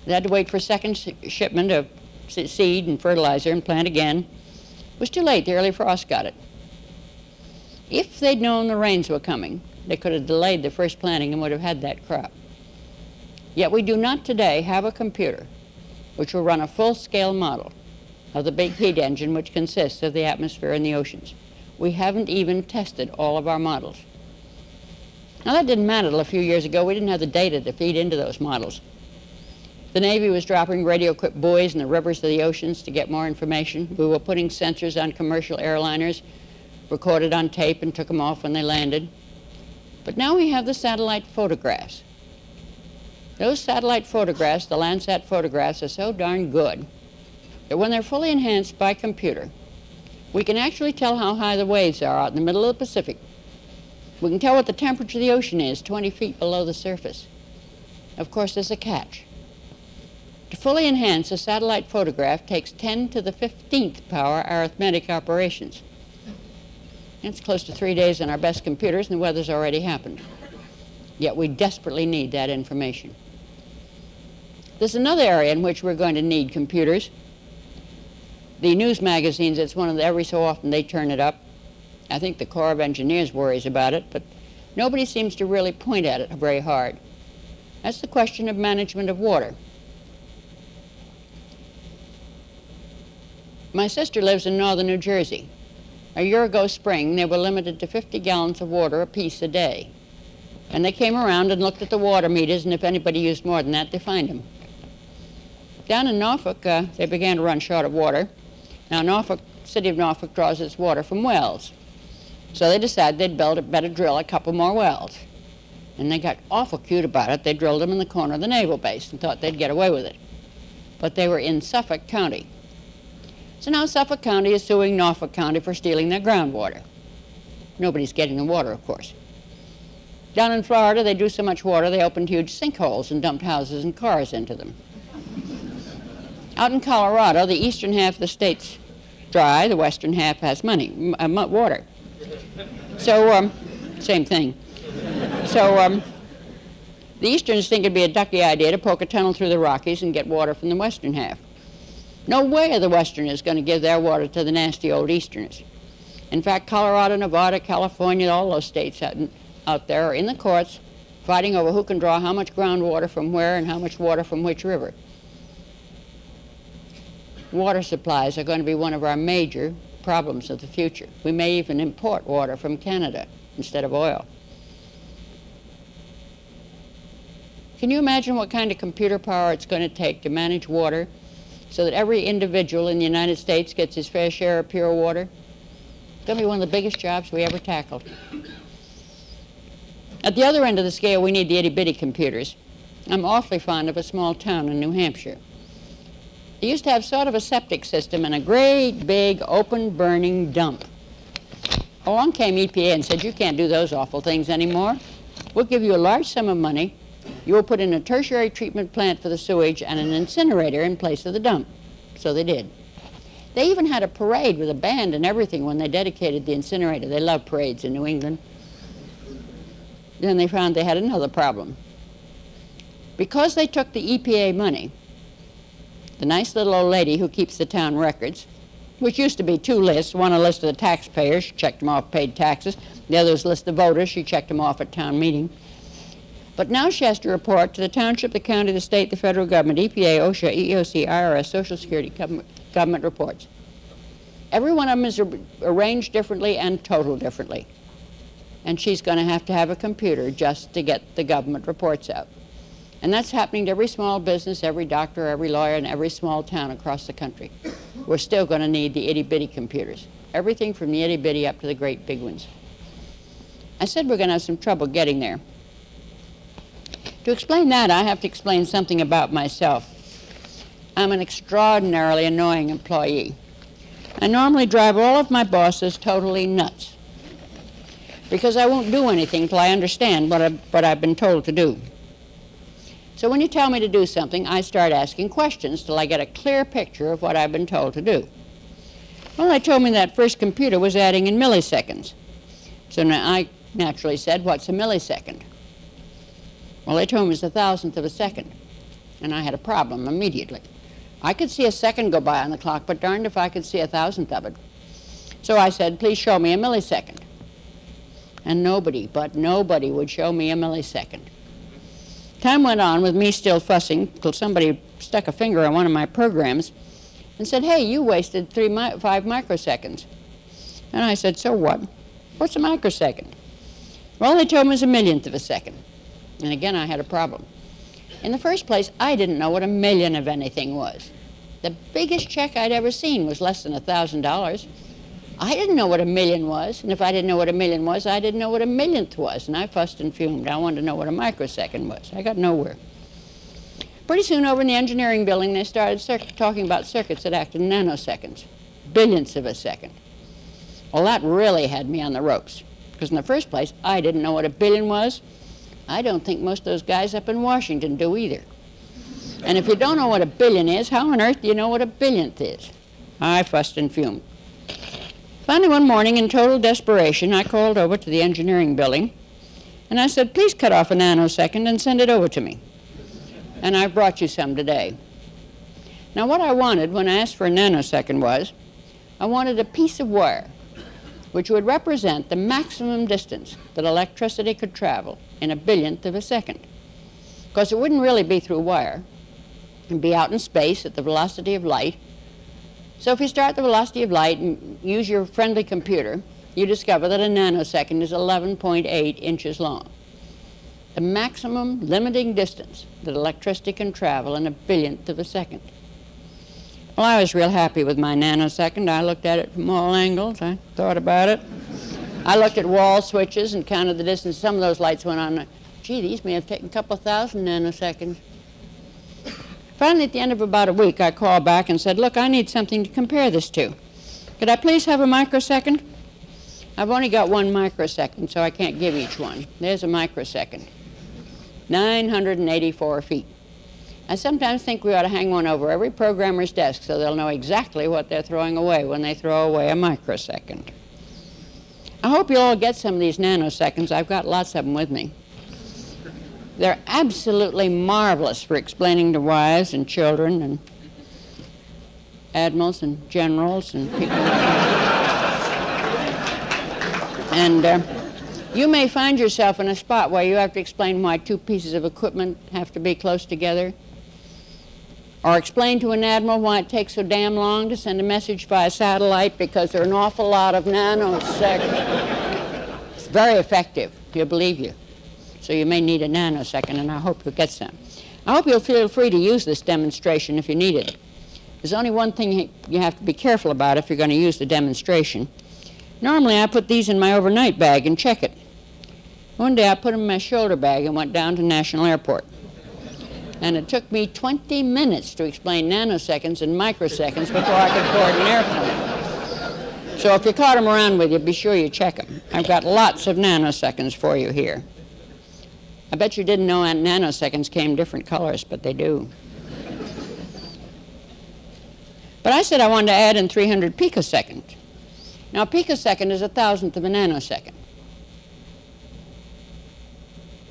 They had to wait for a second shipment of seed and fertilizer and plant again. It was too late. The early frost got it. If they'd known the rains were coming, they could have delayed the first planting and would have had that crop. Yet we do not today have a computer which will run a full-scale model of the big heat engine which consists of the atmosphere and the oceans. We haven't even tested all of our models. Now that didn't matter till a few years ago. We didn't have the data to feed into those models. The Navy was dropping radio-equipped buoys in the rivers of the oceans to get more information. We were putting sensors on commercial airliners, recorded on tape and took them off when they landed. But now we have the satellite photographs. Those satellite photographs, the Landsat photographs, are so darn good that when they're fully enhanced by computer, we can actually tell how high the waves are out in the middle of the Pacific. We can tell what the temperature of the ocean is 20 feet below the surface. Of course, there's a catch. To fully enhance a satellite photograph takes 10 to the 15th power arithmetic operations. It's close to 3 days on our best computers, and the weather's already happened. Yet we desperately need that information. There's another area in which we're going to need computers. The news magazines, it's one of the, every so often they turn it up. I think the Corps of Engineers worries about it, but nobody seems to really point at it very hard. That's the question of management of water. My sister lives in northern New Jersey. A year ago spring, they were limited to 50 gallons of water apiece a day. And they came around and looked at the water meters, and if anybody used more than that, they fined them. Down in Norfolk, they began to run short of water. Now, Norfolk, city of Norfolk draws its water from wells. So they decided they'd better drill a couple more wells. And they got awful cute about it. They drilled them in the corner of the naval base and thought they'd get away with it. But they were in Suffolk County. So now Suffolk County is suing Norfolk County for stealing their groundwater. Nobody's getting the water, of course. Down in Florida, they drew so much water, they opened huge sinkholes and dumped houses and cars into them. Out in Colorado, the eastern half of the state's dry, the western half has water. So, same thing. So, the easterns think it'd be a ducky idea to poke a tunnel through the Rockies and get water from the western half. No way are the westerners going to give their water to the nasty old easterners. In fact, Colorado, Nevada, California, all those states out there are in the courts fighting over who can draw how much groundwater from where and how much water from which river. Water supplies are going to be one of our major problems of the future. We may even import water from Canada instead of oil. Can you imagine what kind of computer power it's going to take to manage water so that every individual in the United States gets his fair share of pure water? It's going to be one of the biggest jobs we ever tackled. At the other end of the scale, we need the itty-bitty computers. I'm awfully fond of a small town in New Hampshire. They used to have sort of a septic system and a great big open burning dump. Along came EPA and said, you can't do those awful things anymore. We'll give you a large sum of money. You will put in a tertiary treatment plant for the sewage and an incinerator in place of the dump. So they did. They even had a parade with a band and everything when they dedicated the incinerator. They love parades in New England. Then they found they had another problem. Because they took the EPA money, the nice little old lady who keeps the town records, which used to be two lists, one a list of the taxpayers, she checked them off, paid taxes, the other was a list of voters, she checked them off at town meeting. But now she has to report to the township, the county, the state, the federal government, EPA, OSHA, EEOC, IRS, Social Security, government reports. Every one of them is arranged differently and totaled differently. And she's going to have a computer just to get the government reports out. And that's happening to every small business, every doctor, every lawyer, and every small town across the country. We're still going to need the itty-bitty computers. Everything from the itty-bitty up to the great big ones. I said we're going to have some trouble getting there. To explain that, I have to explain something about myself. I'm an extraordinarily annoying employee. I normally drive all of my bosses totally nuts because I won't do anything till I understand what I've been told to do. So when you tell me to do something, I start asking questions till I get a clear picture of what I've been told to do. Well, they told me that first computer was adding in milliseconds. So now I naturally said, what's a millisecond? Well, they told me it was 1,000th of a second, and I had a problem immediately. I could see a second go by on the clock, but darned if I could see 1,000th of it. So I said, please show me a millisecond. And nobody would show me a millisecond. Time went on with me still fussing till somebody stuck a finger on one of my programs and said, hey, you wasted 5 microseconds. And I said, so what? What's a microsecond? Well, they told me it was 1,000,000th of a second. And again, I had a problem. In the first place, I didn't know what a million of anything was. The biggest check I'd ever seen was less than $1,000. I didn't know what a million was, and if I didn't know what a million was, I didn't know what a millionth was, and I fussed and fumed. I wanted to know what a microsecond was. I got nowhere. Pretty soon over in the engineering building, they started talking about circuits that acted in nanoseconds, billionths of a second. Well, that really had me on the ropes, because in the first place, I didn't know what a billion was. I don't think most of those guys up in Washington do either. And if you don't know what a billion is, how on earth do you know what a billionth is? I fussed and fumed. Finally, one morning, in total desperation, I called over to the engineering building, and I said, please cut off a nanosecond and send it over to me. And I brought you some today. Now, what I wanted when I asked for a nanosecond was, I wanted a piece of wire which would represent the maximum distance that electricity could travel in a billionth of a second. Because it wouldn't really be through wire. It would be out in space at the velocity of light. So if you start the velocity of light and use your friendly computer, you discover that a nanosecond is 11.8 inches long. The maximum limiting distance that electricity can travel in a billionth of a second. Well, I was real happy with my nanosecond. I looked at it from all angles. I thought about it. I looked at wall switches and counted the distance. Some of those lights went on. Gee, these may have taken a couple thousand nanoseconds. Finally, at the end of about a week, I called back and said, look, I need something to compare this to. Could I please have a microsecond? I've only got 1 microsecond, so I can't give each one. There's a microsecond. 984 feet. I sometimes think we ought to hang one over every programmer's desk so they'll know exactly what they're throwing away when they throw away a microsecond. I hope you'll all get some of these nanoseconds. I've got lots of them with me. They're absolutely marvelous for explaining to wives and children and admirals and generals and people. And you may find yourself in a spot where you have to explain why 2 pieces of equipment have to be close together, or explain to an admiral why it takes so damn long to send a message via satellite because there are an awful lot of nanoseconds. It's very effective, do you believe you? So you may need a nanosecond, and I hope you'll get some. I hope you'll feel free to use this demonstration if you need it. There's only one thing you have to be careful about if you're going to use the demonstration. Normally, I put these in my overnight bag and check it. One day, I put them in my shoulder bag and went down to National Airport. And it took me 20 minutes to explain nanoseconds and microseconds before I could board an airplane. So if you caught them around with you, be sure you check them. I've got lots of nanoseconds for you here. I bet you didn't know nanoseconds came different colors, but they do. But I said I wanted to add in 300 picoseconds. Now, a picosecond is 1,000th of a nanosecond.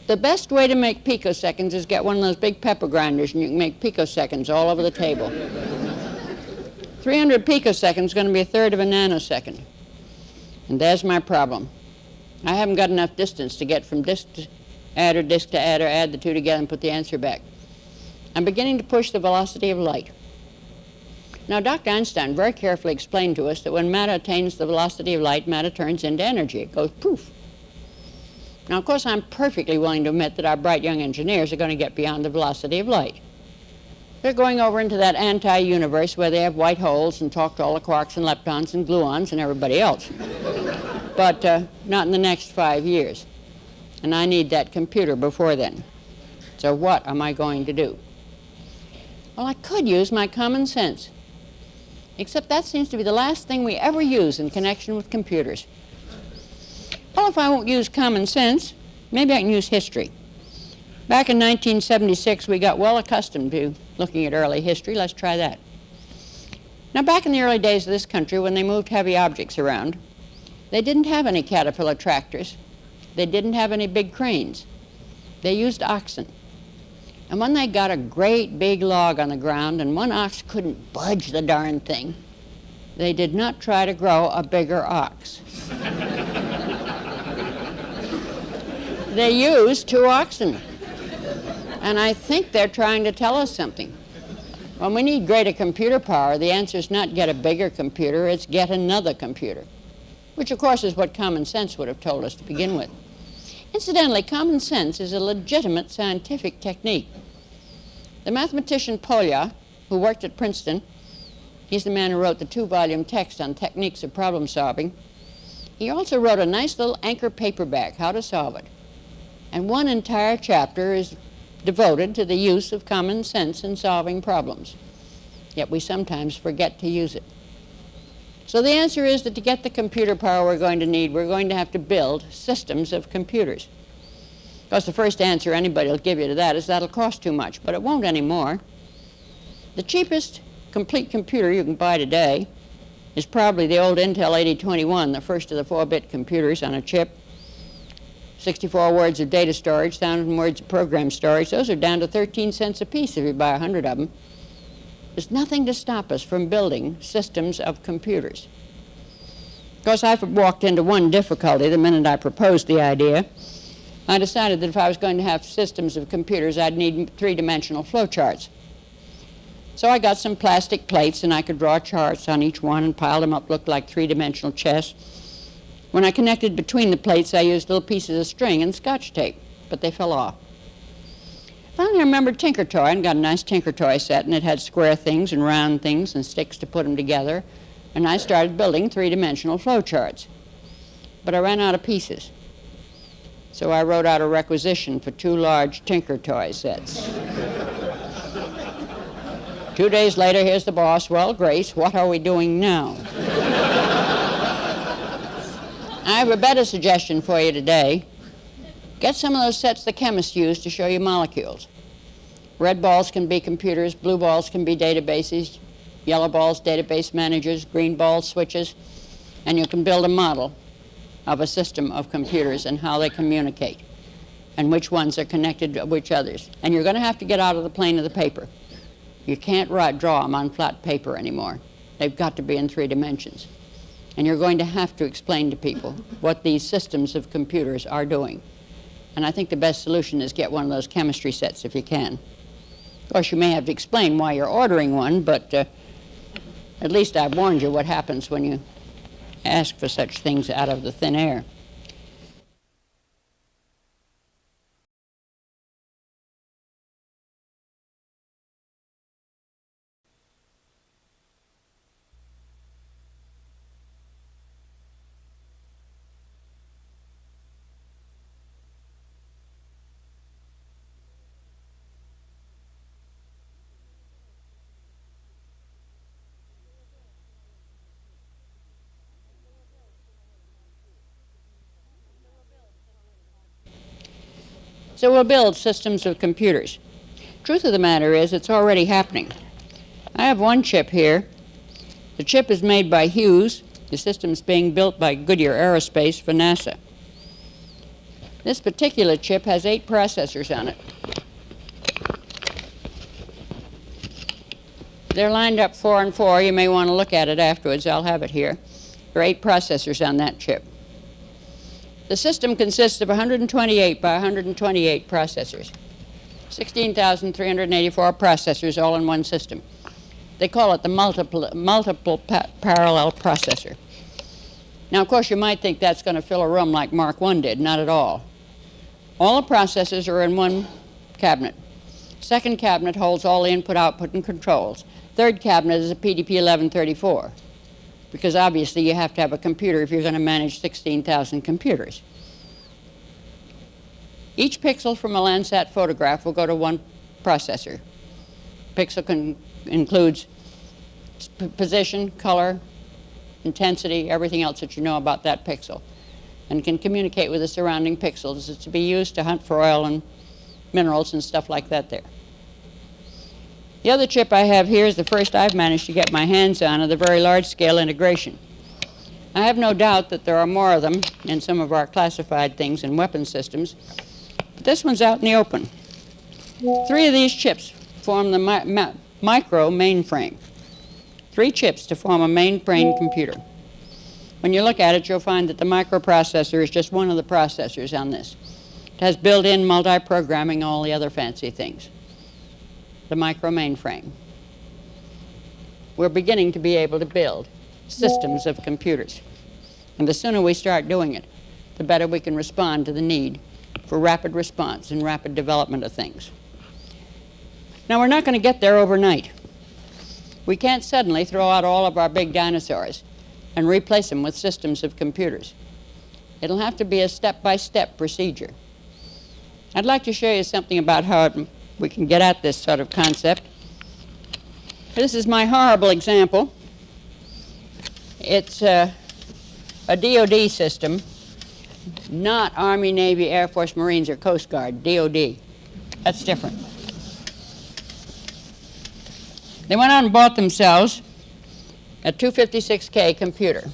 The best way to make picoseconds is get one of those big pepper grinders, and you can make picoseconds all over the table. 300 picoseconds is going to be 1/3 of a nanosecond. And there's my problem. I haven't got enough distance to get from disk to add or disk to add, or add the two together and put the answer back. I'm beginning to push the velocity of light. Now, Dr. Einstein very carefully explained to us that when matter attains the velocity of light, matter turns into energy. It goes poof. Now, of course, I'm perfectly willing to admit that our bright young engineers are going to get beyond the velocity of light. They're going over into that anti-universe where they have white holes and talk to all the quarks and leptons and gluons and everybody else. But not in the next 5 years. And I need that computer before then. So what am I going to do? Well, I could use my common sense. Except that seems to be the last thing we ever use in connection with computers. Well, if I won't use common sense, maybe I can use history. Back in 1976, we got well accustomed to looking at early history. Let's try that. Now, back in the early days of this country, when they moved heavy objects around, they didn't have any Caterpillar tractors. They didn't have any big cranes. They used oxen. And when they got a great big log on the ground and one ox couldn't budge the darn thing, they did not try to grow a bigger ox. They used 2 oxen. And I think they're trying to tell us something. When we need greater computer power, the answer is not get a bigger computer, it's get another computer, which of course is what common sense would have told us to begin with. Incidentally, common sense is a legitimate scientific technique. The mathematician Polya, who worked at Princeton, he's the man who wrote the 2-volume text on techniques of problem solving. He also wrote a nice little anchor paperback, How to Solve It. And one entire chapter is devoted to the use of common sense in solving problems. Yet we sometimes forget to use it. So the answer is that to get the computer power we're going to need, we're going to have to build systems of computers. Of course, the first answer anybody will give you to that is that'll cost too much, but it won't anymore. The cheapest complete computer you can buy today is probably the old Intel 8021, the first of the 4-bit computers on a chip. 64 words of data storage, 1,000 words of program storage. Those are down to 13 cents a piece if you buy 100 of them. There's nothing to stop us from building systems of computers. Of course, I walked into one difficulty the minute I proposed the idea. I decided that if I was going to have systems of computers, I'd need 3-dimensional flowcharts. So I got some plastic plates, and I could draw charts on each one and pile them up, looked like 3-dimensional chess. When I connected between the plates, I used little pieces of string and Scotch tape, but they fell off. Finally, I remembered Tinker Toy and got a nice Tinker Toy set, and it had square things and round things and sticks to put them together, and I started building 3-dimensional flowcharts. But I ran out of pieces, so I wrote out a requisition for 2 large Tinker Toy sets. 2 days later, here's the boss. Well, Grace, what are we doing now? I have a better suggestion for you today. Get some of those sets the chemists use to show you molecules. Red balls can be computers, blue balls can be databases, yellow balls, database managers, green balls, switches, and you can build a model of a system of computers and how they communicate and which ones are connected to which others. And you're going to have to get out of the plane of the paper. You can't draw them on flat paper anymore. They've got to be in 3 dimensions. And you're going to have to explain to people what these systems of computers are doing. And I think the best solution is get one of those chemistry sets if you can. Of course, you may have to explain why you're ordering one, but at least I've warned you what happens when you ask for such things out of the thin air. So we'll build systems of computers. Truth of the matter is, it's already happening. I have one chip here. The chip is made by Hughes. The system's being built by Goodyear Aerospace for NASA. This particular chip has 8 processors on it. They're lined up 4 and 4. You may want to look at it afterwards. I'll have it here. There are 8 processors on that chip. The system consists of 128 by 128 processors, 16,384 processors all in one system. They call it the multiple parallel processor. Now, of course, you might think that's going to fill a room like Mark I did. Not at all. All the processors are in one cabinet. Second cabinet holds all the input, output, and controls. Third cabinet is a PDP 1134. Because obviously you have to have a computer if you're going to manage 16,000 computers. Each pixel from a Landsat photograph will go to one processor. Pixel includes position, color, intensity, everything else that you know about that pixel, and can communicate with the surrounding pixels. It's to be used to hunt for oil and minerals and stuff like that there. The other chip I have here is the first I've managed to get my hands on of the very large-scale integration. I have no doubt that there are more of them in some of our classified things in weapon systems, but this one's out in the open. 3 of these chips form the micro mainframe. 3 chips to form a mainframe computer. When you look at it, you'll find that the microprocessor is just one of the processors on this. It has built-in multi-programming, all the other fancy things. The micro mainframe. We're beginning to be able to build systems of computers. And the sooner we start doing it, the better we can respond to the need for rapid response and rapid development of things. Now, we're not going to get there overnight. We can't suddenly throw out all of our big dinosaurs and replace them with systems of computers. It'll have to be a step-by-step procedure. I'd like to show you something about how we can get at this sort of concept. This is my horrible example. It's a DOD system, not Army, Navy, Air Force, Marines, or Coast Guard, DOD. That's different. They went out and bought themselves a 256K computer.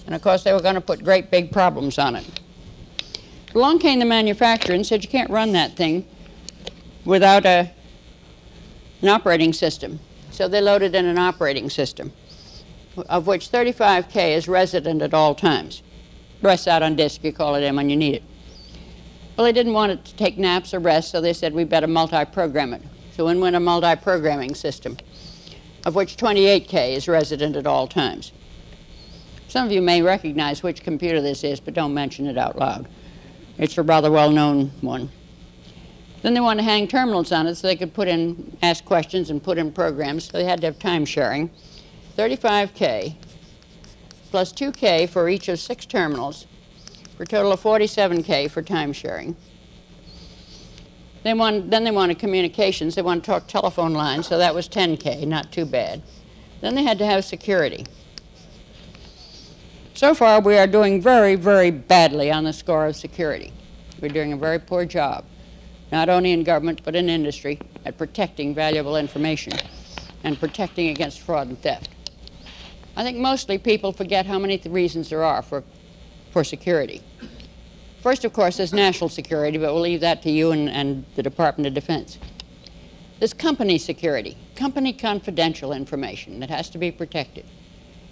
And of course, they were going to put great big problems on it. Along came the manufacturer and said, you can't run that thing without an operating system. So they loaded in an operating system, of which 35K is resident at all times. The rest out on disk, you call it in when you need it. Well, they didn't want it to take naps or rest, so they said, we better multi-program it. So in went a multi-programming system, of which 28K is resident at all times. Some of you may recognize which computer this is, but don't mention it out loud. It's a rather well-known one. Then they wanted to hang terminals on it so they could ask questions and put in programs, so they had to have time sharing. 35K plus 2K for each of 6 terminals, for a total of 47K for time sharing. Then they wanted communications. They wanted to talk telephone lines, so that was 10K, not too bad. Then they had to have security. So far, we are doing very, very badly on the score of security. We're doing a very poor job, not only in government but in industry, at protecting valuable information and protecting against fraud and theft. I think mostly people forget how many reasons there are for security. First, of course, there's national security, but we'll leave that to you and the Department of Defense. There's company security, company confidential information that has to be protected.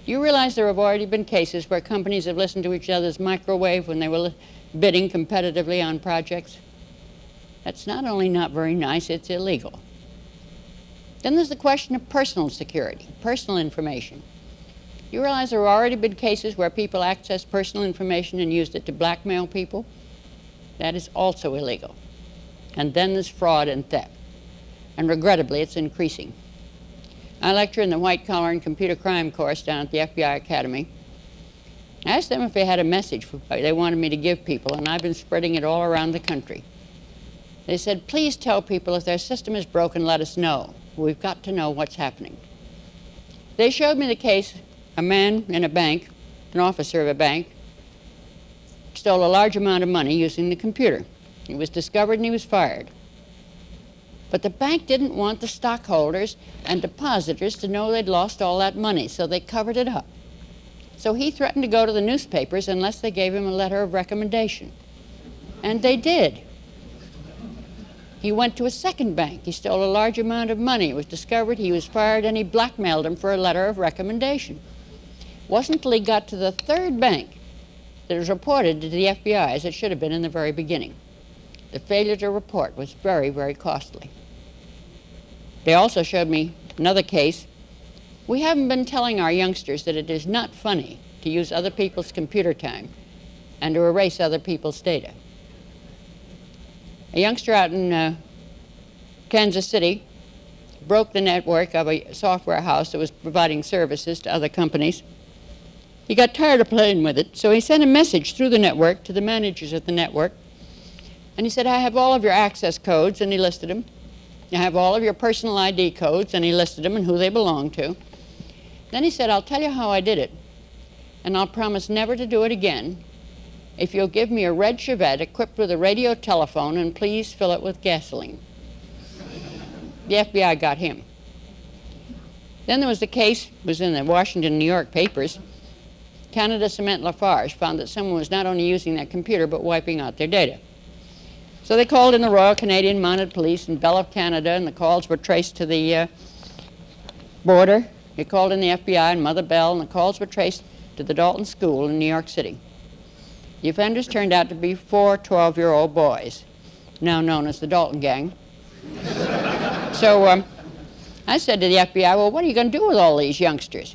Do you realize there have already been cases where companies have listened to each other's microwave when they were bidding competitively on projects? That's not only not very nice, it's illegal. Then there's the question of personal security, personal information. Do you realize there have already been cases where people accessed personal information and used it to blackmail people? That is also illegal. And then there's fraud and theft. And regrettably, it's increasing. I lecture in the white collar and computer crime course down at the FBI Academy. I asked them if they had a message they wanted me to give people, and I've been spreading it all around the country. They said, please tell people if their system is broken, let us know. We've got to know what's happening. They showed me the case, a man in a bank, an officer of a bank, stole a large amount of money using the computer. He was discovered and he was fired. But the bank didn't want the stockholders and depositors to know they'd lost all that money, so they covered it up. So he threatened to go to the newspapers unless they gave him a letter of recommendation. And they did. He went to a second bank. He stole a large amount of money. It was discovered, he was fired, and he blackmailed him for a letter of recommendation. It wasn't until he got to the third bank that it was reported to the FBI, as it should have been in the very beginning. The failure to report was very, very costly. They also showed me another case. We haven't been telling our youngsters that it is not funny to use other people's computer time and to erase other people's data. A youngster out in Kansas City broke the network of a software house that was providing services to other companies. He got tired of playing with it, so he sent a message through the network to the managers of the network. And he said, I have all of your access codes, and he listed them. I have all of your personal ID codes, and he listed them and who they belong to. Then he said, I'll tell you how I did it, and I'll promise never to do it again if you'll give me a red Chevette equipped with a radio telephone and please fill it with gasoline. The FBI got him. Then there was the case, it was in the Washington, New York papers. Canada Cement Lafarge found that someone was not only using their computer but wiping out their data. So they called in the Royal Canadian Mounted Police in Bell, Canada, and the calls were traced to the border. They called in the FBI in Mother Bell, and the calls were traced to the Dalton School in New York City. The offenders turned out to be 4 12-year-old boys, now known as the Dalton Gang. So I said to the FBI, well, what are you going to do with all these youngsters?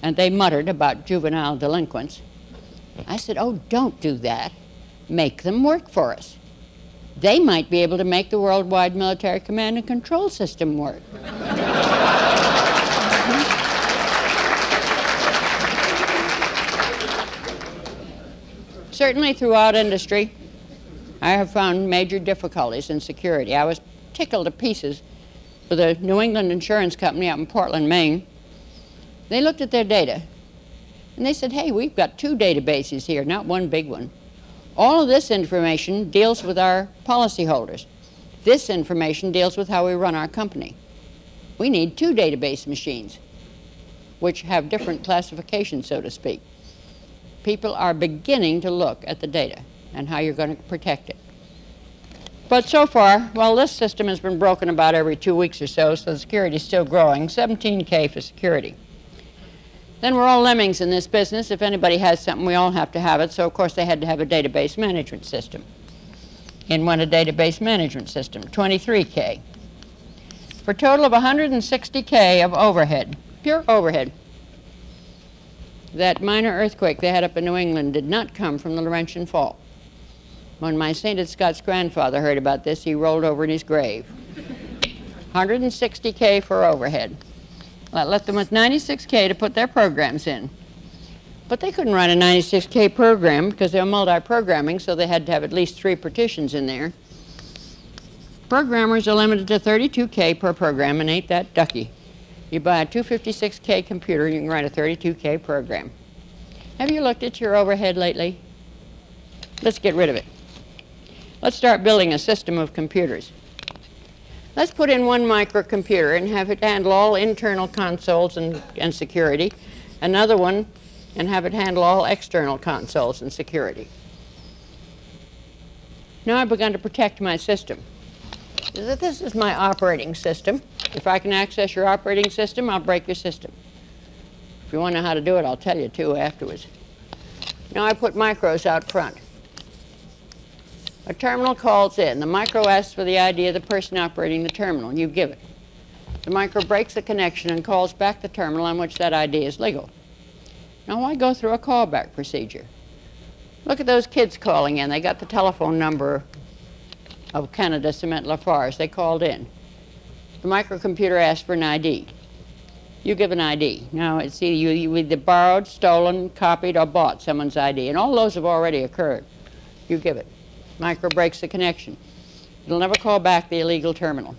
And they muttered about juvenile delinquents. I said, oh, don't do that. Make them work for us. They might be able to make the worldwide military command and control system work. Certainly throughout industry, I have found major difficulties in security. I was tickled to pieces with a New England insurance company out in Portland, Maine. They looked at their data, and they said, hey, we've got 2 databases here, not one big one. All of this information deals with our policyholders. This information deals with how we run our company. We need 2 database machines, which have different classifications, so to speak. People are beginning to look at the data and how you're going to protect it. But so far, well, this system has been broken about every 2 weeks or so, so the security is still growing, 17K for security. Then we're all lemmings in this business. If anybody has something, we all have to have it. So, of course, they had to have a database management system. In went a database management system, 23K. For a total of 160K of overhead, pure overhead. That minor earthquake they had up in New England did not come from the Laurentian Fault. When my sainted Scots grandfather heard about this, he rolled over in his grave. 160K for overhead. I left them with 96K to put their programs in. But they couldn't run a 96K program because they were multi-programming, so they had to have at least 3 partitions in there. Programmers are limited to 32K per program, and ain't that ducky. You buy a 256K computer, and you can write a 32K program. Have you looked at your overhead lately? Let's get rid of it. Let's start building a system of computers. Let's put in one microcomputer and have it handle all internal consoles and security, another one and have it handle all external consoles and security. Now I've begun to protect my system. This is my operating system. If I can access your operating system, I'll break your system. If you want to know how to do it, I'll tell you too afterwards. Now I put micros out front. A terminal calls in. The micro asks for the ID of the person operating the terminal, and you give it. The micro breaks the connection and calls back the terminal on which that ID is legal. Now why go through a callback procedure? Look at those kids calling in. They got the telephone number of Canada Cement Lafarge. They called in. The microcomputer asks for an ID. You give an ID. Now it's either you either borrowed, stolen, copied, or bought someone's ID, and all those have already occurred. You give it. Micro breaks the connection. It'll never call back the illegal terminal.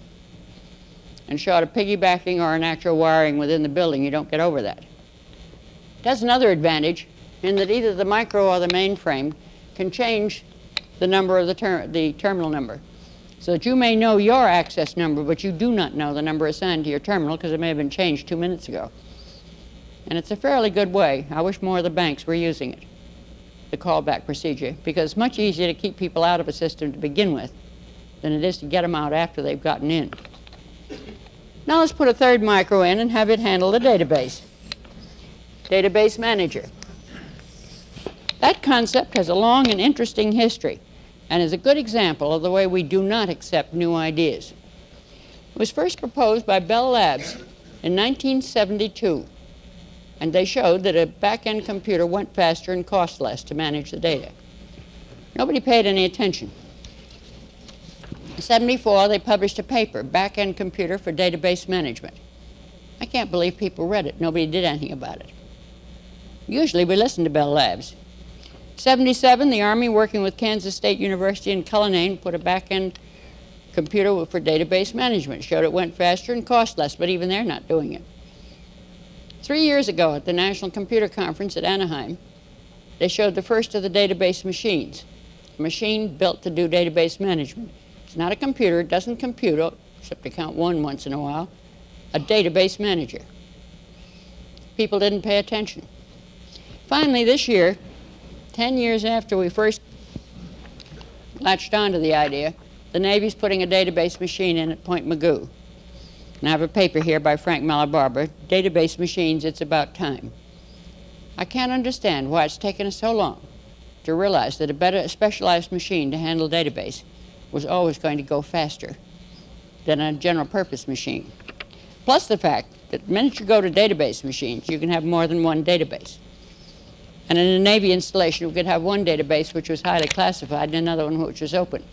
And short of piggybacking or an actual wiring within the building, you don't get over that. It has another advantage in that either the micro or the mainframe can change the number of the terminal number, so that you may know your access number, but you do not know the number assigned to your terminal because it may have been changed 2 minutes ago. And it's a fairly good way. I wish more of the banks were using it, the callback procedure, because it's much easier to keep people out of a system to begin with than it is to get them out after they've gotten in. Now let's put a third micro in and have it handle the database. Database manager. That concept has a long and interesting history and is a good example of the way we do not accept new ideas. It was first proposed by Bell Labs in 1972, and they showed that a back-end computer went faster and cost less to manage the data. Nobody paid any attention. In 1974, they published a paper, Back-End Computer for Database Management. I can't believe people read it. Nobody did anything about it. Usually we listen to Bell Labs. 1977, the Army, working with Kansas State University in Cullinan, put a back-end computer for database management. Showed it went faster and cost less, but even they're not doing it. 3 years ago at the National Computer Conference at Anaheim, they showed the first of the database machines, a machine built to do database management. It's not a computer, it doesn't compute, except to count one once in a while, a database manager. People didn't pay attention. Finally, this year, 10 years after we first latched onto the idea, The Navy's putting a database machine in at Point Magoo. And I have a paper here by Frank Malabarber, Database Machines, It's About Time. I can't understand why it's taken us so long to realize that a better specialized machine to handle database was always going to go faster than a general purpose machine. Plus the fact that the minute you go to database machines, you can have more than one database. And in a Navy installation, we could have one database which was highly classified and another one which was open.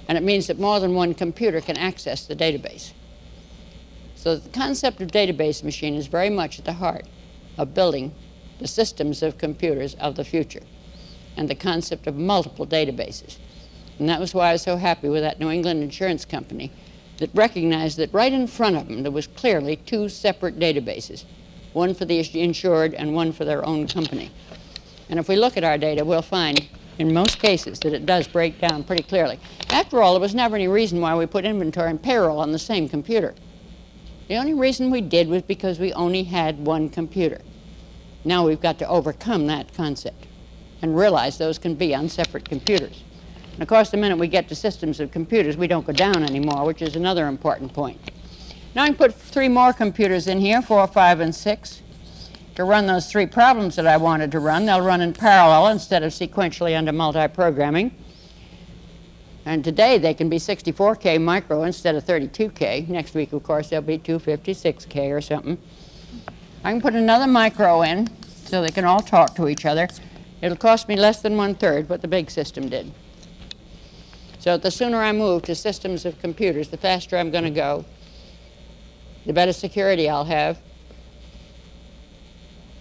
And it means that more than one computer can access the database. So the concept of database machine is very much at the heart of building the systems of computers of the future and the concept of multiple databases. And that was why I was so happy with that New England insurance company that recognized that right in front of them there was clearly two separate databases, one for the insured and one for their own company. And if we look at our data, we'll find in most cases that it does break down pretty clearly. After all, there was never any reason why we put inventory and payroll on the same computer. The only reason we did was because we only had one computer. Now we've got to overcome that concept and realize those can be on separate computers. And of course, the minute we get to systems of computers, we don't go down anymore, which is another important point. Now I can put 3 more computers in here, 4, 5, and 6, to run those 3 problems that I wanted to run. They'll run in parallel instead of sequentially under multi-programming. And today they can be 64K micro instead of 32K. Next week, of course, they'll be 256K or something. I can put another micro in so they can all talk to each other. It'll cost me less than 1/3 what the big system did. So the sooner I move to systems of computers, the faster I'm going to go, the better security I'll have,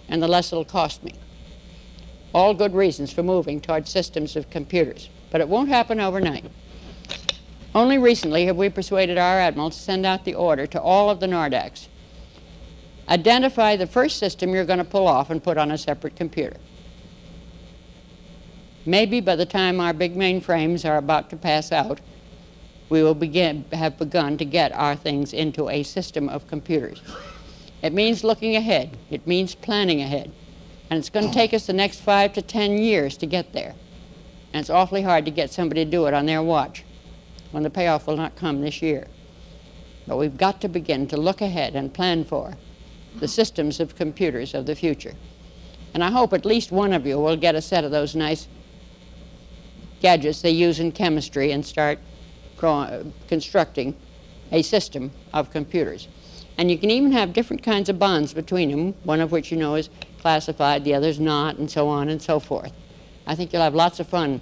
and the less it'll cost me. All good reasons for moving towards systems of computers. But it won't happen overnight. Only recently have we persuaded our admiral to send out the order to all of the Nordacs. Identify the first system you're going to pull off and put on a separate computer. Maybe by the time our big mainframes are about to pass out, we will have begun to get our things into a system of computers. It means looking ahead. It means planning ahead. And it's going to take us the next 5 to 10 years to get there. And it's awfully hard to get somebody to do it on their watch when the payoff will not come this year. But we've got to begin to look ahead and plan for the systems of computers of the future. And I hope at least one of you will get a set of those nice gadgets they use in chemistry and start constructing a system of computers. And you can even have different kinds of bonds between them, one of which you know is classified, the other's not, and so on and so forth. I think you'll have lots of fun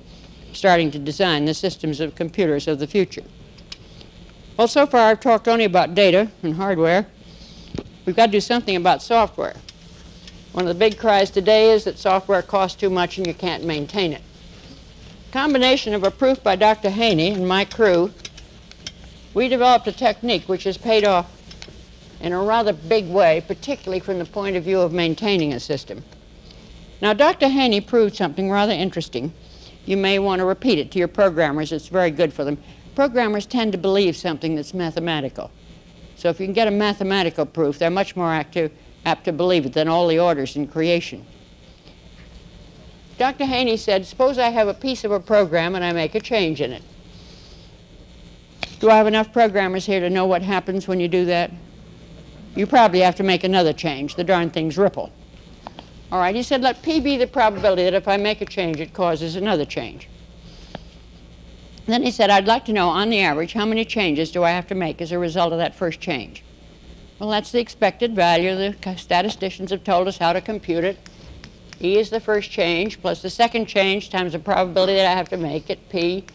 starting to design the systems of computers of the future. Well, so far I've talked only about data and hardware. We've got to do something about software. One of the big cries today is that software costs too much and you can't maintain it. Combination of a proof by Dr. Haney and my crew, we developed a technique which has paid off in a rather big way, particularly from the point of view of maintaining a system. Now, Dr. Haney proved something rather interesting. You may want to repeat it to your programmers. It's very good for them. Programmers tend to believe something that's mathematical. So if you can get a mathematical proof, they're much more apt to believe it than all the orders in creation. Dr. Haney said, suppose I have a piece of a program and I make a change in it. Do I have enough programmers here to know what happens when you do that? You probably have to make another change. The darn things ripple. All right, he said, let P be the probability that if I make a change, it causes another change. Then he said, I'd like to know, on the average, how many changes do I have to make as a result of that first change? Well, that's the expected value. The statisticians have told us how to compute it. E is the first change, plus the second change times the probability that I have to make it, P.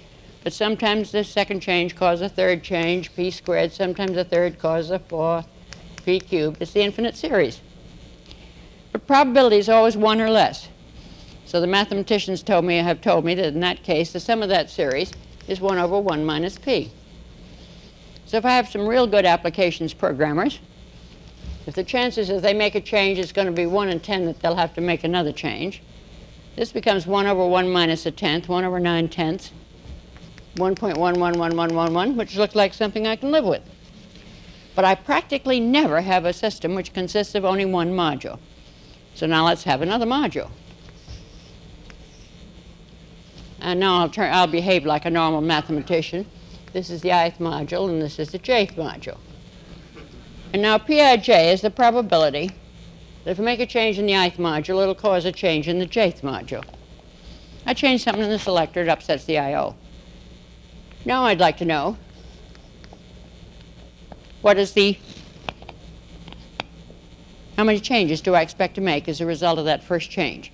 But sometimes the second change causes a third change, P squared. Sometimes a third causes a fourth, P cubed. It's the infinite series. But probability is always 1 or less. So the mathematicians have told me that in that case, the sum of that series is 1 over 1 minus P. So if I have some real good applications programmers, if the chances if they make a change is going to be 1 in 10 that they'll have to make another change, this becomes 1 over 1 minus a tenth, 1 over 9 tenths, 1.111111, which looks like something I can live with. But I practically never have a system which consists of only one module. So now let's have another module. And now I'll behave like a normal mathematician. This is the ith module, and this is the jth module. And now Pij is the probability that if I make a change in the ith module, it'll cause a change in the jth module. I change something in the selector, it upsets the I/O. Now I'd like to know how many changes do I expect to make as a result of that first change?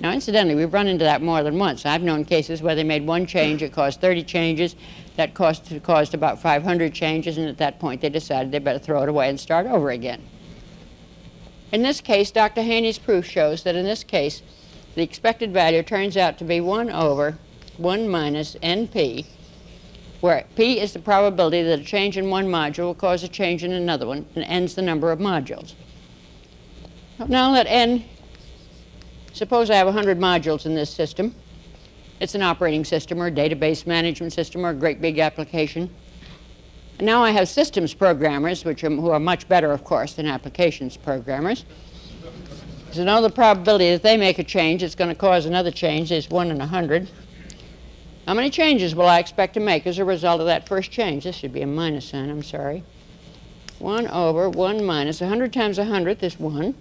Now, incidentally, we've run into that more than once. I've known cases where they made one change, it caused 30 changes, that caused about 500 changes, and at that point they decided they better throw it away and start over again. In this case, Dr. Haney's proof shows that in this case, the expected value turns out to be 1 over 1 minus NP, where P is the probability that a change in one module will cause a change in another one, and N's the number of modules. Now let N, suppose I have 100 modules in this system. It's an operating system or a database management system or a great big application. And now I have systems programmers, who are much better, of course, than applications programmers. So now the probability that they make a change, it's going to cause another change, is 1 in 100. How many changes will I expect to make as a result of that first change? This should be a minus sign, I'm sorry. 1 over 1 minus 100 times 100th is 1,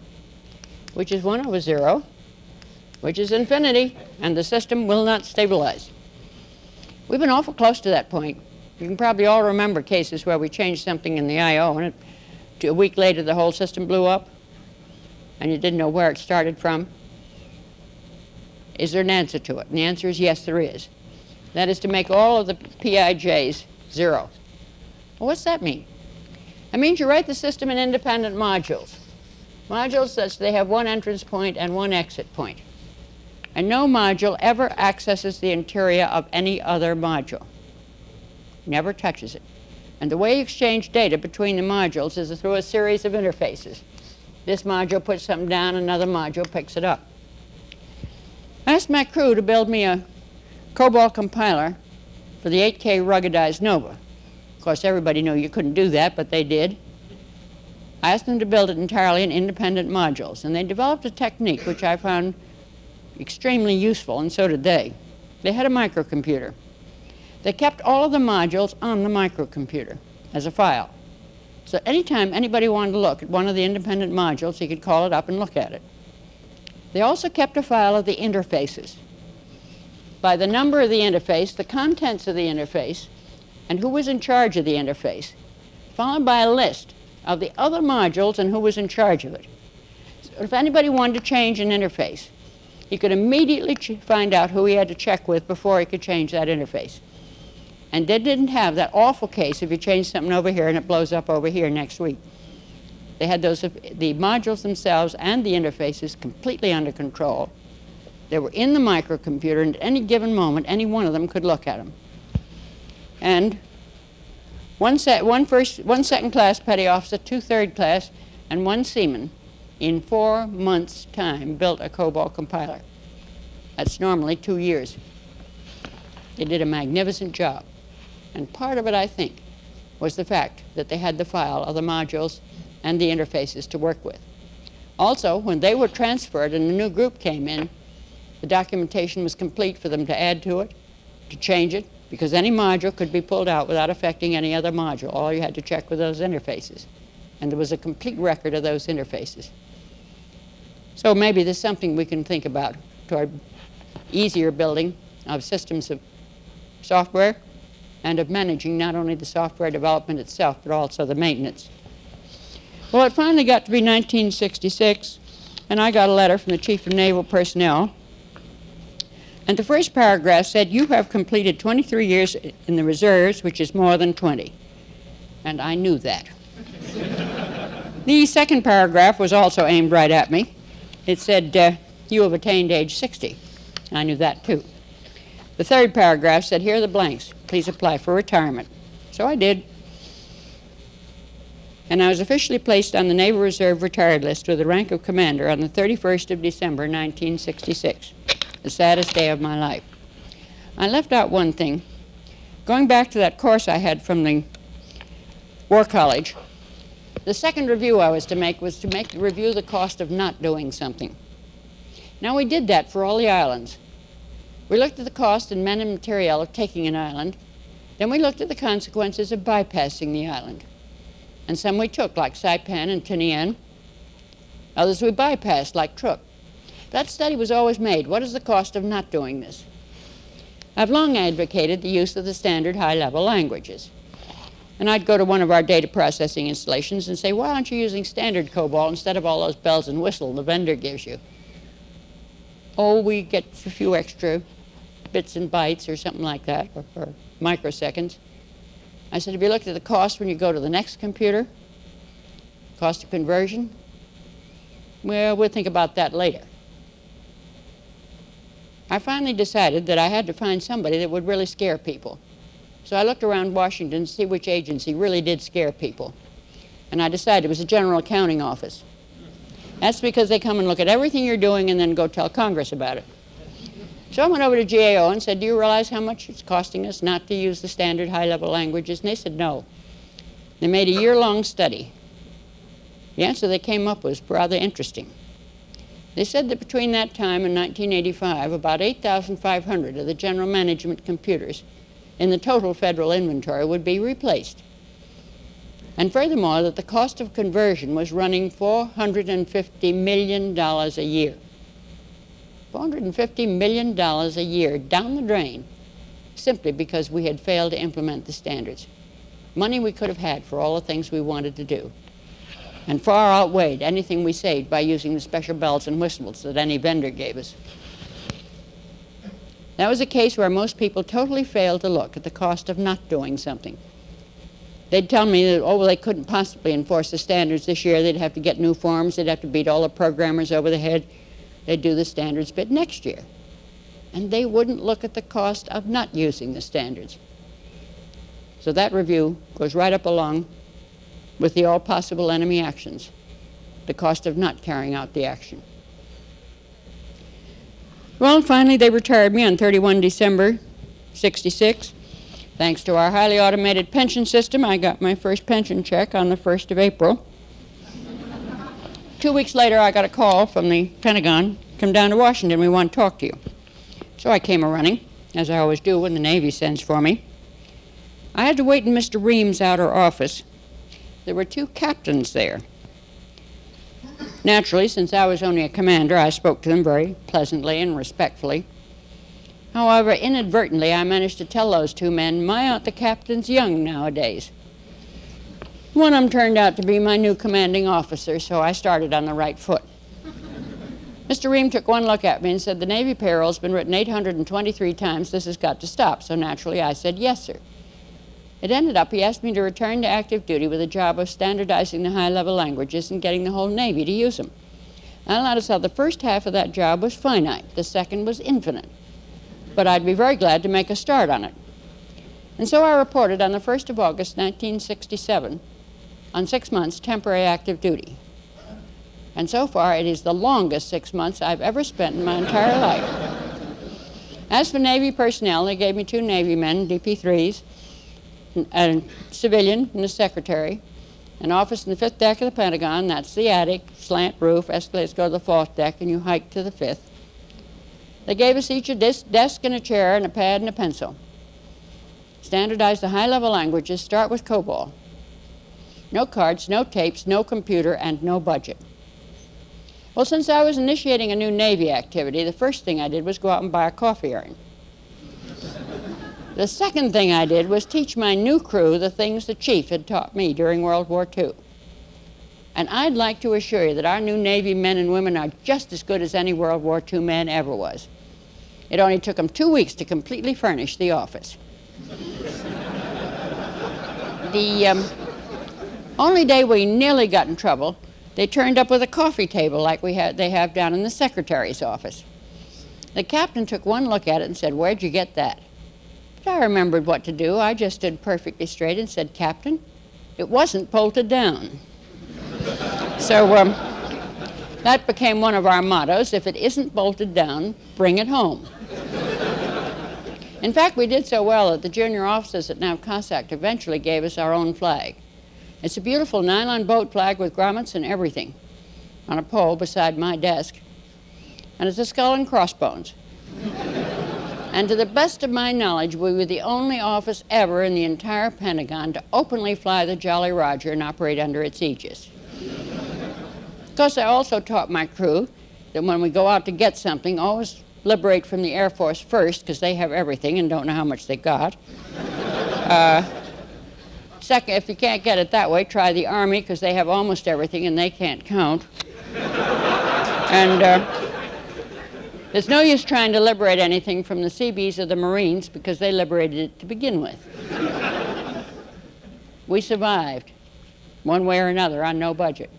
which is 1 over 0, which is infinity, and the system will not stabilize. We've been awful close to that point. You can probably all remember cases where we changed something in the I/O, and a week later the whole system blew up, and you didn't know where it started from. Is there an answer to it? And the answer is yes, there is. That is to make all of the Pij's 0. Well, what's that mean? It means you write the system in independent modules. Modules such they have one entrance point and one exit point. And no module ever accesses the interior of any other module. Never touches it. And the way you exchange data between the modules is through a series of interfaces. This module puts something down, another module picks it up. I asked my crew to build me a COBOL compiler for the 8K ruggedized Nova. Of course, everybody knew you couldn't do that, but they did. I asked them to build it entirely in independent modules, and they developed a technique which I found extremely useful, and so did they. They had a microcomputer. They kept all of the modules on the microcomputer as a file. So anytime anybody wanted to look at one of the independent modules, he could call it up and look at it. They also kept a file of the interfaces. By the number of the interface, the contents of the interface, and who was in charge of the interface, followed by a list of the other modules and who was in charge of it. So if anybody wanted to change an interface, he could immediately find out who he had to check with before he could change that interface. And they didn't have that awful case if you change something over here and it blows up over here next week. They had the modules themselves and the interfaces completely under control. They were in the microcomputer, and at any given moment, any one of them could look at them. And one second-class petty officer, 2 third-class, and 1 seaman, in 4 months' time, built a COBOL compiler. That's normally 2 years. They did a magnificent job. And part of it, I think, was the fact that they had the file of the modules and the interfaces to work with. Also, when they were transferred and a new group came in, the documentation was complete for them to add to it, to change it, because any module could be pulled out without affecting any other module. All you had to check were those interfaces. And there was a complete record of those interfaces. So maybe there's something we can think about toward easier building of systems of software and of managing not only the software development itself, but also the maintenance. Well, it finally got to be 1966, and I got a letter from the Chief of Naval Personnel. And the first paragraph said, "You have completed 23 years in the reserves, which is more than 20. And I knew that. The second paragraph was also aimed right at me. It said, "You have attained age 60. And I knew that, too. The third paragraph said, "Here are the blanks. Please apply for retirement." So I did. And I was officially placed on the Naval Reserve retired list with the rank of commander on the 31st of December, 1966, the saddest day of my life. I left out one thing. Going back to that course I had from the War College, the second review I was to review the cost of not doing something. Now, we did that for all the islands. We looked at the cost and men and material of taking an island. Then we looked at the consequences of bypassing the island. And some we took, like Saipan and Tinian. Others we bypassed, like Truk. That study was always made. What is the cost of not doing this? I've long advocated the use of the standard high-level languages. And I'd go to one of our data processing installations and say, why aren't you using standard COBOL instead of all those bells and whistles the vendor gives you? Oh, we get a few extra bits and bytes or something like that, or microseconds. I said, have you looked at the cost when you go to the next computer? Cost of conversion? Well, we'll think about that later. I finally decided that I had to find somebody that would really scare people. So I looked around Washington to see which agency really did scare people. And I decided it was the General Accounting Office. That's because they come and look at everything you're doing and then go tell Congress about it. So I went over to GAO and said, do you realize how much it's costing us not to use the standard high-level languages? And they said no. They made a year-long study. The answer they came up with was rather interesting. They said that between that time and 1985, about 8,500 of the general management computers in the total federal inventory would be replaced. And furthermore, that the cost of conversion was running $450 million a year. $450 million a year down the drain simply because we had failed to implement the standards. Money we could have had for all the things we wanted to do, and far outweighed anything we saved by using the special bells and whistles that any vendor gave us. That was a case where most people totally failed to look at the cost of not doing something. They'd tell me that, oh, well, they couldn't possibly enforce the standards this year. They'd have to get new forms. They'd have to beat all the programmers over the head. They'd do the standards bit next year. And they wouldn't look at the cost of not using the standards. So that review goes right up along with the all possible enemy actions, the cost of not carrying out the action. Well, finally, they retired me on 31 December, '66. Thanks to our highly automated pension system, I got my first pension check on the 1st of April. 2 weeks later, I got a call from the Pentagon, come down to Washington, we want to talk to you. So I came a-running, as I always do when the Navy sends for me. I had to wait in Mr. Ream's outer office. There were 2 captains there. Naturally, since I was only a commander, I spoke to them very pleasantly and respectfully. However, inadvertently, I managed to tell those 2 men, my, aren't the captains young nowadays. One of them turned out to be my new commanding officer, so I started on the right foot. Mr. Ream took one look at me and said, the Navy payroll's been written 823 times, this has got to stop. So naturally, I said, yes, sir. It ended up he asked me to return to active duty with a job of standardizing the high-level languages and getting the whole Navy to use them. I noticed how the first half of that job was finite, the second was infinite. But I'd be very glad to make a start on it. And so I reported on the 1st of August, 1967, on 6 months temporary active duty. And so far, it is the longest 6 months I've ever spent in my entire life. As for Navy personnel, they gave me 2 Navy men, DP3s, a civilian and a secretary, an office in the 5th deck of the Pentagon, that's the attic, slant roof, escalators go to the 4th deck, and you hike to the 5th. They gave us each a desk and a chair and a pad and a pencil. Standardize the high-level languages, start with COBOL. No cards, no tapes, no computer, and no budget. Well, since I was initiating a new Navy activity, the first thing I did was go out and buy a coffee urn. The second thing I did was teach my new crew the things the chief had taught me during World War II. And I'd like to assure you that our new Navy men and women are just as good as any World War II man ever was. It only took them 2 weeks to completely furnish the office. The only day we nearly got in trouble, they turned up with a coffee table like they have down in the secretary's office. The captain took one look at it and said, "Where'd you get that?" But I remembered what to do. I just stood perfectly straight and said, "Captain, it wasn't bolted down." So that became one of our mottos: if it isn't bolted down, bring it home. In fact, we did so well that the junior officers at NAVCOSAC eventually gave us our own flag. It's a beautiful nylon boat flag with grommets and everything on a pole beside my desk. And it's a skull and crossbones. And to the best of my knowledge, we were the only office ever in the entire Pentagon to openly fly the Jolly Roger and operate under its aegis. Of course, I also taught my crew that when we go out to get something, always liberate from the Air Force first, because they have everything and don't know how much they got. Second, if you can't get it that way, try the Army, because they have almost everything and they can't count. And there's no use trying to liberate anything from the Seabees or the Marines, because they liberated it to begin with. We survived, one way or another, on no budget.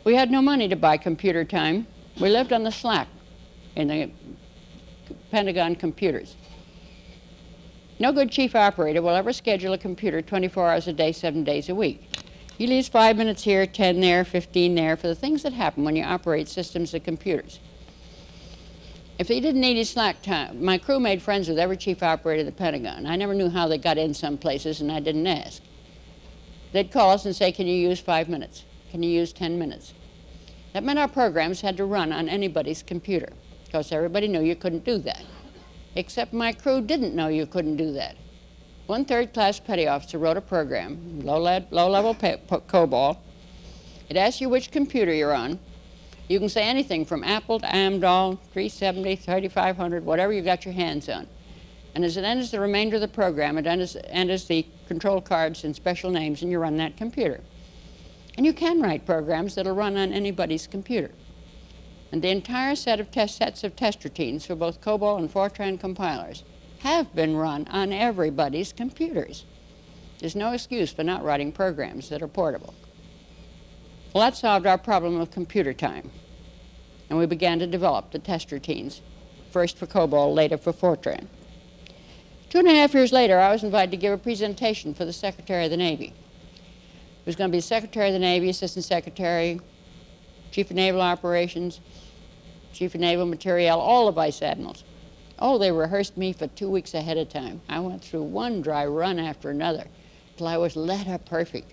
We had no money to buy computer time. We lived on the slack in the Pentagon computers. No good chief operator will ever schedule a computer 24 hours a day, 7 days a week. He leaves 5 minutes here, 10 there, 15 there for the things that happen when you operate systems of computers. If he didn't need his slack time, my crew made friends with every chief operator of the Pentagon. I never knew how they got in some places, and I didn't ask. They'd call us and say, can you use 5 minutes? Can you use 10 minutes? That meant our programs had to run on anybody's computer, because everybody knew you couldn't do that. Except my crew didn't know you couldn't do that. One third-class petty officer wrote a program, low-level COBOL. It asks you which computer you're on. You can say anything from Apple to Amdahl, 370, 3500, whatever you got your hands on. And as it enters the remainder of the program, it enters the control cards and special names, and you run that computer. And you can write programs that'll run on anybody's computer. And the entire sets of test routines for both COBOL and Fortran compilers have been run on everybody's computers. There's no excuse for not writing programs that are portable. Well, that solved our problem of computer time. And we began to develop the test routines, first for COBOL, later for Fortran. 2.5 years later, I was invited to give a presentation for the Secretary of the Navy. It was going to be the Secretary of the Navy, Assistant Secretary, Chief of Naval Operations, Chief of Naval Materiel, all the Vice Admirals. Oh, they rehearsed me for 2 weeks ahead of time. I went through one dry run after another till I was letter perfect.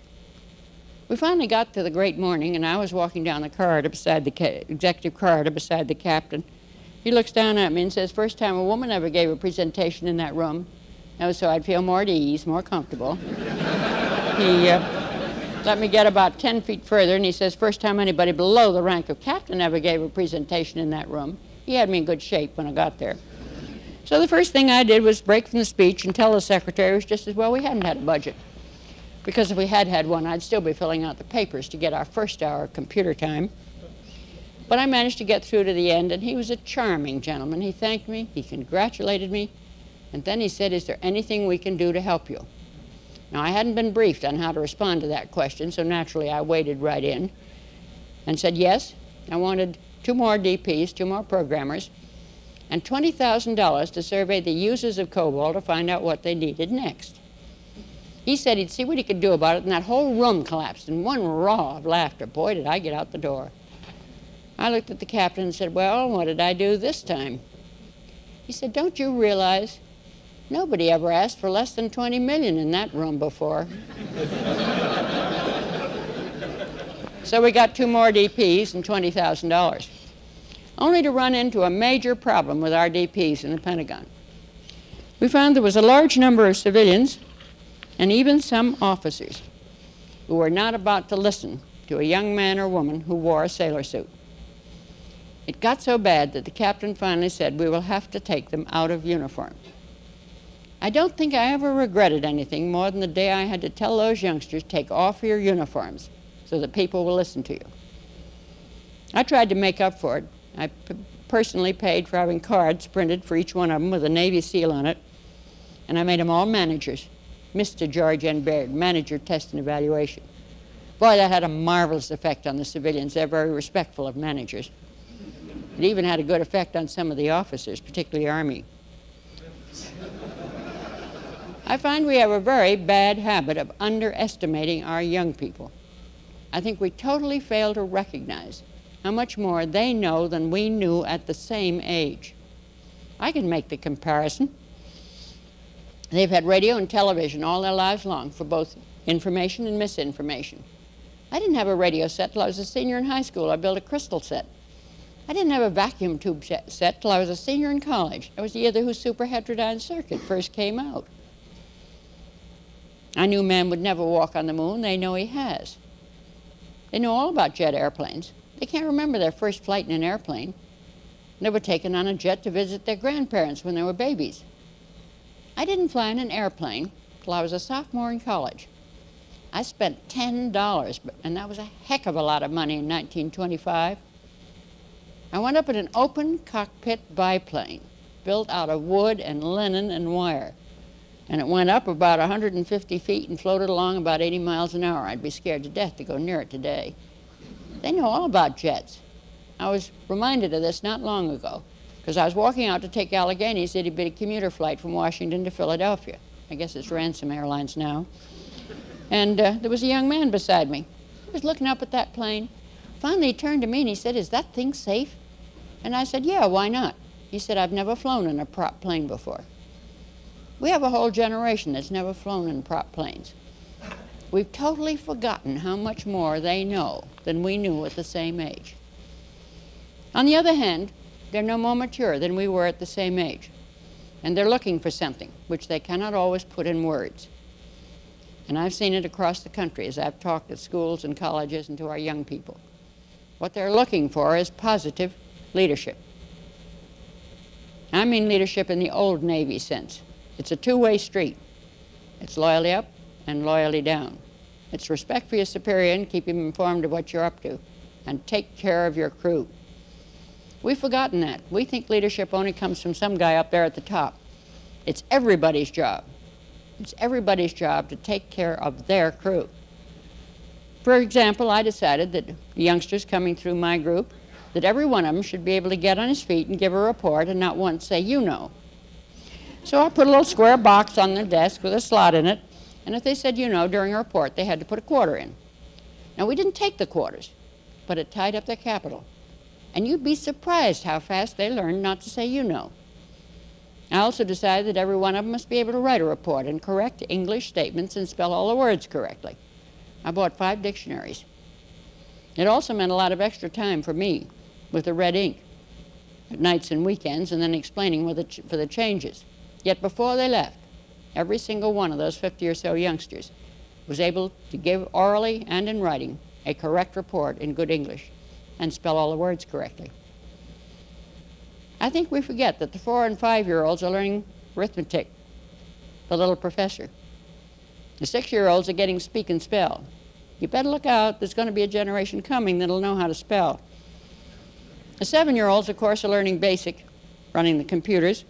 We finally got to the great morning, and I was walking down the corridor beside the executive corridor beside the captain. He looks down at me and says, first time a woman ever gave a presentation in that room. That was so I'd feel more at ease, more comfortable. He let me get about 10 feet further, and he says, first time anybody below the rank of captain ever gave a presentation in that room. He had me in good shape when I got there. So the first thing I did was break from the speech and tell the secretary it was just as well we hadn't had a budget. Because if we had had one, I'd still be filling out the papers to get our first hour of computer time. But I managed to get through to the end, and he was a charming gentleman. He thanked me, he congratulated me, and then he said, is there anything we can do to help you? Now, I hadn't been briefed on how to respond to that question, so naturally I waded right in and said, yes, I wanted 2 more DPs, 2 more programmers, and $20,000 to survey the users of COBOL to find out what they needed next. He said he'd see what he could do about it, and that whole room collapsed in one roar of laughter. Boy, did I get out the door. I looked at the captain and said, well, what did I do this time? He said, don't you realize nobody ever asked for less than $20 million in that room before? So we got 2 more DPs and $20,000, only to run into a major problem with our DPs in the Pentagon. We found there was a large number of civilians and even some officers who were not about to listen to a young man or woman who wore a sailor suit. It got so bad that the captain finally said, we will have to take them out of uniform. I don't think I ever regretted anything more than the day I had to tell those youngsters, take off your uniforms so that people will listen to you. I tried to make up for it. I personally paid for having cards printed for each one of them with a Navy seal on it, and I made them all managers. Mr. George N. Baird, Manager, Test and Evaluation. Boy, that had a marvelous effect on the civilians. They're very respectful of managers. It even had a good effect on some of the officers, particularly Army. I find we have a very bad habit of underestimating our young people. I think we totally fail to recognize how much more they know than we knew at the same age. I can make the comparison. They've had radio and television all their lives long for both information and misinformation. I didn't have a radio set till I was a senior in high school. I built a crystal set. I didn't have a vacuum tube set till I was a senior in college. It was the year the superheterodyne circuit first came out. I knew man would never walk on the moon. They know he has. They know all about jet airplanes. They can't remember their first flight in an airplane. They were taken on a jet to visit their grandparents when they were babies. I didn't fly in an airplane till I was a sophomore in college. I spent $10, and that was a heck of a lot of money in 1925. I went up in an open cockpit biplane built out of wood and linen and wire. And it went up about 150 feet and floated along about 80 miles an hour. I'd be scared to death to go near it today. They know all about jets. I was reminded of this not long ago because I was walking out to take Allegheny's itty-bitty commuter flight from Washington to Philadelphia. I guess it's Ransom Airlines now. And there was a young man beside me. He was looking up at that plane. Finally, he turned to me and he said, "Is that thing safe?" And I said, "Yeah, why not?" He said, "I've never flown in a prop plane before." We have a whole generation that's never flown in prop planes. We've totally forgotten how much more they know than we knew at the same age. On the other hand, they're no more mature than we were at the same age. And they're looking for something which they cannot always put in words. And I've seen it across the country as I've talked at schools and colleges and to our young people. What they're looking for is positive leadership. I mean leadership in the old Navy sense. It's a two-way street. It's loyalty up and loyalty down. It's respect for your superior and keep him informed of what you're up to, and take care of your crew. We've forgotten that. We think leadership only comes from some guy up there at the top. It's everybody's job. It's everybody's job to take care of their crew. For example, I decided that the youngsters coming through my group, that every one of them should be able to get on his feet and give a report and not once say, "You know." So I put a little square box on their desk with a slot in it, and if they said "you know" during a report, they had to put a quarter in. Now, we didn't take the quarters, but it tied up their capital. And you'd be surprised how fast they learned not to say "you know." I also decided that every one of them must be able to write a report and correct English statements and spell all the words correctly. I bought 5 dictionaries. It also meant a lot of extra time for me with the red ink at nights and weekends, and then explaining for the changes. Yet before they left, every single one of those 50 or so youngsters was able to give orally and in writing a correct report in good English and spell all the words correctly. I think we forget that the 4- and 5-year-olds are learning arithmetic, the little professor. The 6-year-olds are getting speak and spell. You better look out, there's going to be a generation coming that'll know how to spell. The 7-year-olds, of course, are learning basic, running the computers.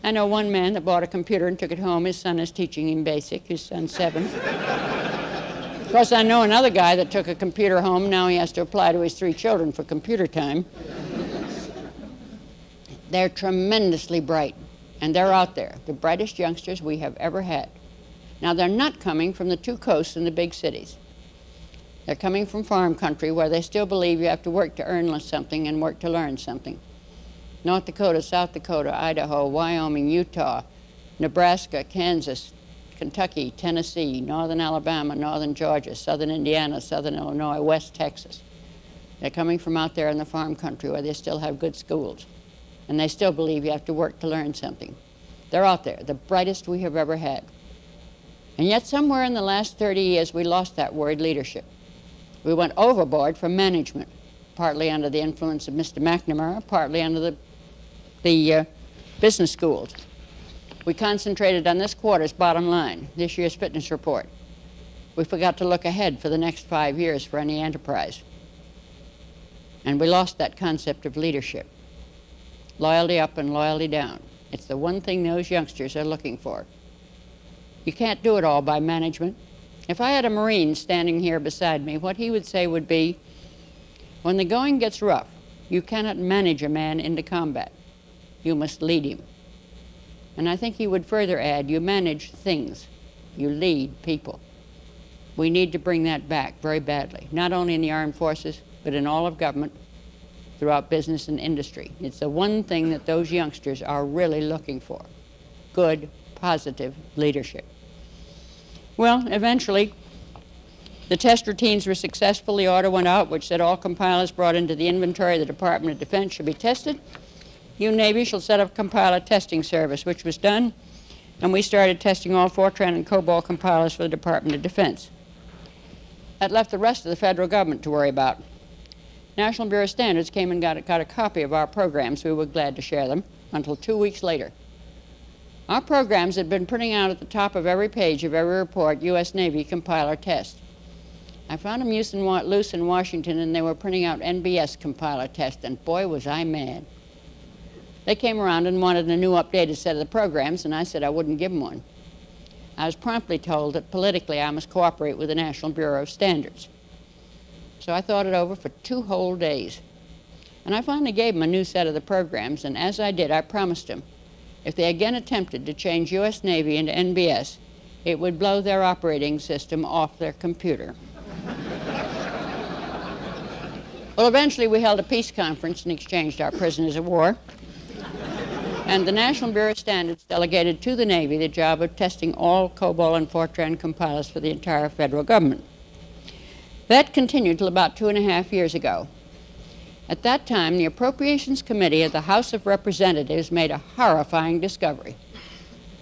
I know one man that bought a computer and took it home. His son is teaching him basic. His son's 7. Of course, I know another guy that took a computer home. Now he has to apply to his 3 children for computer time. They're tremendously bright, and they're out there, the brightest youngsters we have ever had. Now, they're not coming from the 2 coasts and the big cities. They're coming from farm country where they still believe you have to work to earn something and work to learn something. North Dakota, South Dakota, Idaho, Wyoming, Utah, Nebraska, Kansas, Kentucky, Tennessee, northern Alabama, northern Georgia, southern Indiana, southern Illinois, west Texas. They're coming from out there in the farm country where they still have good schools, and they still believe you have to work to learn something. They're out there, the brightest we have ever had. And yet somewhere in the last 30 years, we lost that word leadership. We went overboard for management, partly under the influence of Mr. McNamara, partly under the business schools. We concentrated on this quarter's bottom line, this year's fitness report. We forgot to look ahead for the next 5 years for any enterprise. And we lost that concept of leadership. Loyalty up and loyalty down. It's the one thing those youngsters are looking for. You can't do it all by management. If I had a Marine standing here beside me, what he would say would be, when the going gets rough, you cannot manage a man into combat. You must lead him. And I think he would further add, you manage things. You lead people. We need to bring that back very badly, not only in the armed forces, but in all of government, throughout business and industry. It's the one thing that those youngsters are really looking for. Good, positive leadership. Well, eventually, The test routines were successful. The order went out which said all compilers brought into the inventory of the Department of Defense should be tested. You, Navy, shall set up a compiler testing service, which was done, and we started testing all Fortran and COBOL compilers for the Department of Defense. That left the rest of the federal government to worry about. National Bureau of Standards came and got a copy of our programs. We were glad to share them until 2 weeks later. Our programs had been printing out at the top of every page of every report, U.S. Navy compiler test. I found them loose in Washington, and they were printing out NBS compiler test, and boy, was I mad. They came around and wanted a new updated set of the programs, and I said I wouldn't give them one. I was promptly told that politically I must cooperate with the National Bureau of Standards. So I thought it over for 2 whole days. And I finally gave them a new set of the programs, and as I did, I promised them if they again attempted to change U.S. Navy into NBS, it would blow their operating system off their computer. Well, eventually we held a peace conference and exchanged our prisoners of war. And the National Bureau of Standards delegated to the Navy the job of testing all COBOL and Fortran compilers for the entire federal government. That continued till about 2.5 years ago. At that time, the Appropriations Committee of the House of Representatives made a horrifying discovery.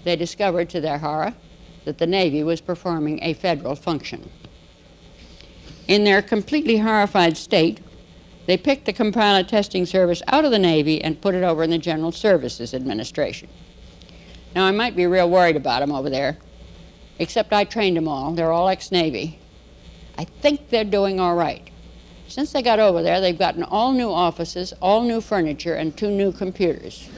They discovered, to their horror, that the Navy was performing a federal function. In their completely horrified state, they picked the compiler testing service out of the Navy and put it over in the General Services Administration. Now, I might be real worried about them over there, except I trained them all. They're all ex-Navy. I think they're doing all right. Since they got over there, they've gotten all new offices, all new furniture, and 2 new computers.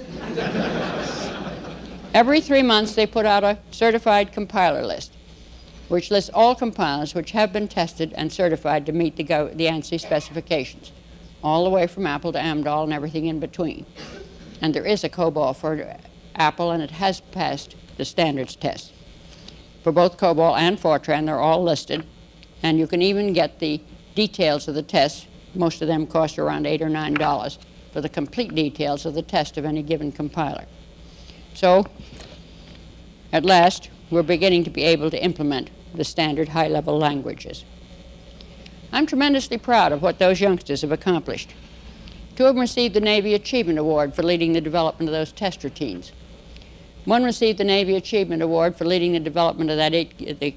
Every 3 months, they put out a certified compiler list, which lists all compilers which have been tested and certified to meet the ANSI specifications, all the way from Apple to Amdahl and everything in between. And there is a COBOL for Apple, and it has passed the standards test. For both COBOL and Fortran, they're all listed, and you can even get the details of the test. Most of them cost around $8 or $9 for the complete details of the test of any given compiler. So, at last, we're beginning to be able to implement the standard high-level languages. I'm tremendously proud of what those youngsters have accomplished. 2 of them received the Navy Achievement Award for leading the development of those test routines. One received the Navy Achievement Award for leading the development of the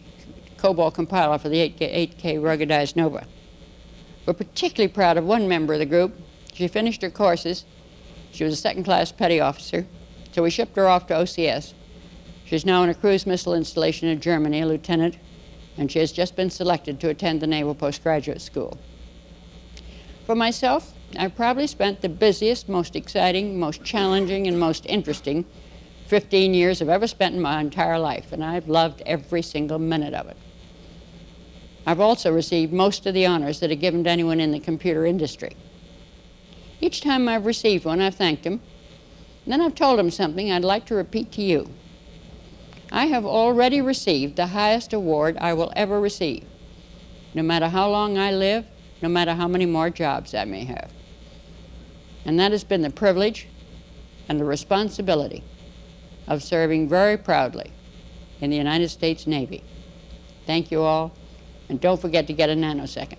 COBOL compiler for the 8K ruggedized Nova. We're particularly proud of one member of the group. She finished her courses. She was a 2nd-class petty officer, so we shipped her off to OCS. She's now in a cruise missile installation in Germany, a lieutenant, and she has just been selected to attend the Naval Postgraduate School. For myself, I've probably spent the busiest, most exciting, most challenging, and most interesting 15 years I've ever spent in my entire life, and I've loved every single minute of it. I've also received most of the honors that are given to anyone in the computer industry. Each time I've received one, I've thanked them, and then I've told them something I'd like to repeat to you. I have already received the highest award I will ever receive, no matter how long I live, no matter how many more jobs I may have. And that has been the privilege and the responsibility of serving very proudly in the United States Navy. Thank you all, and don't forget to get a nanosecond.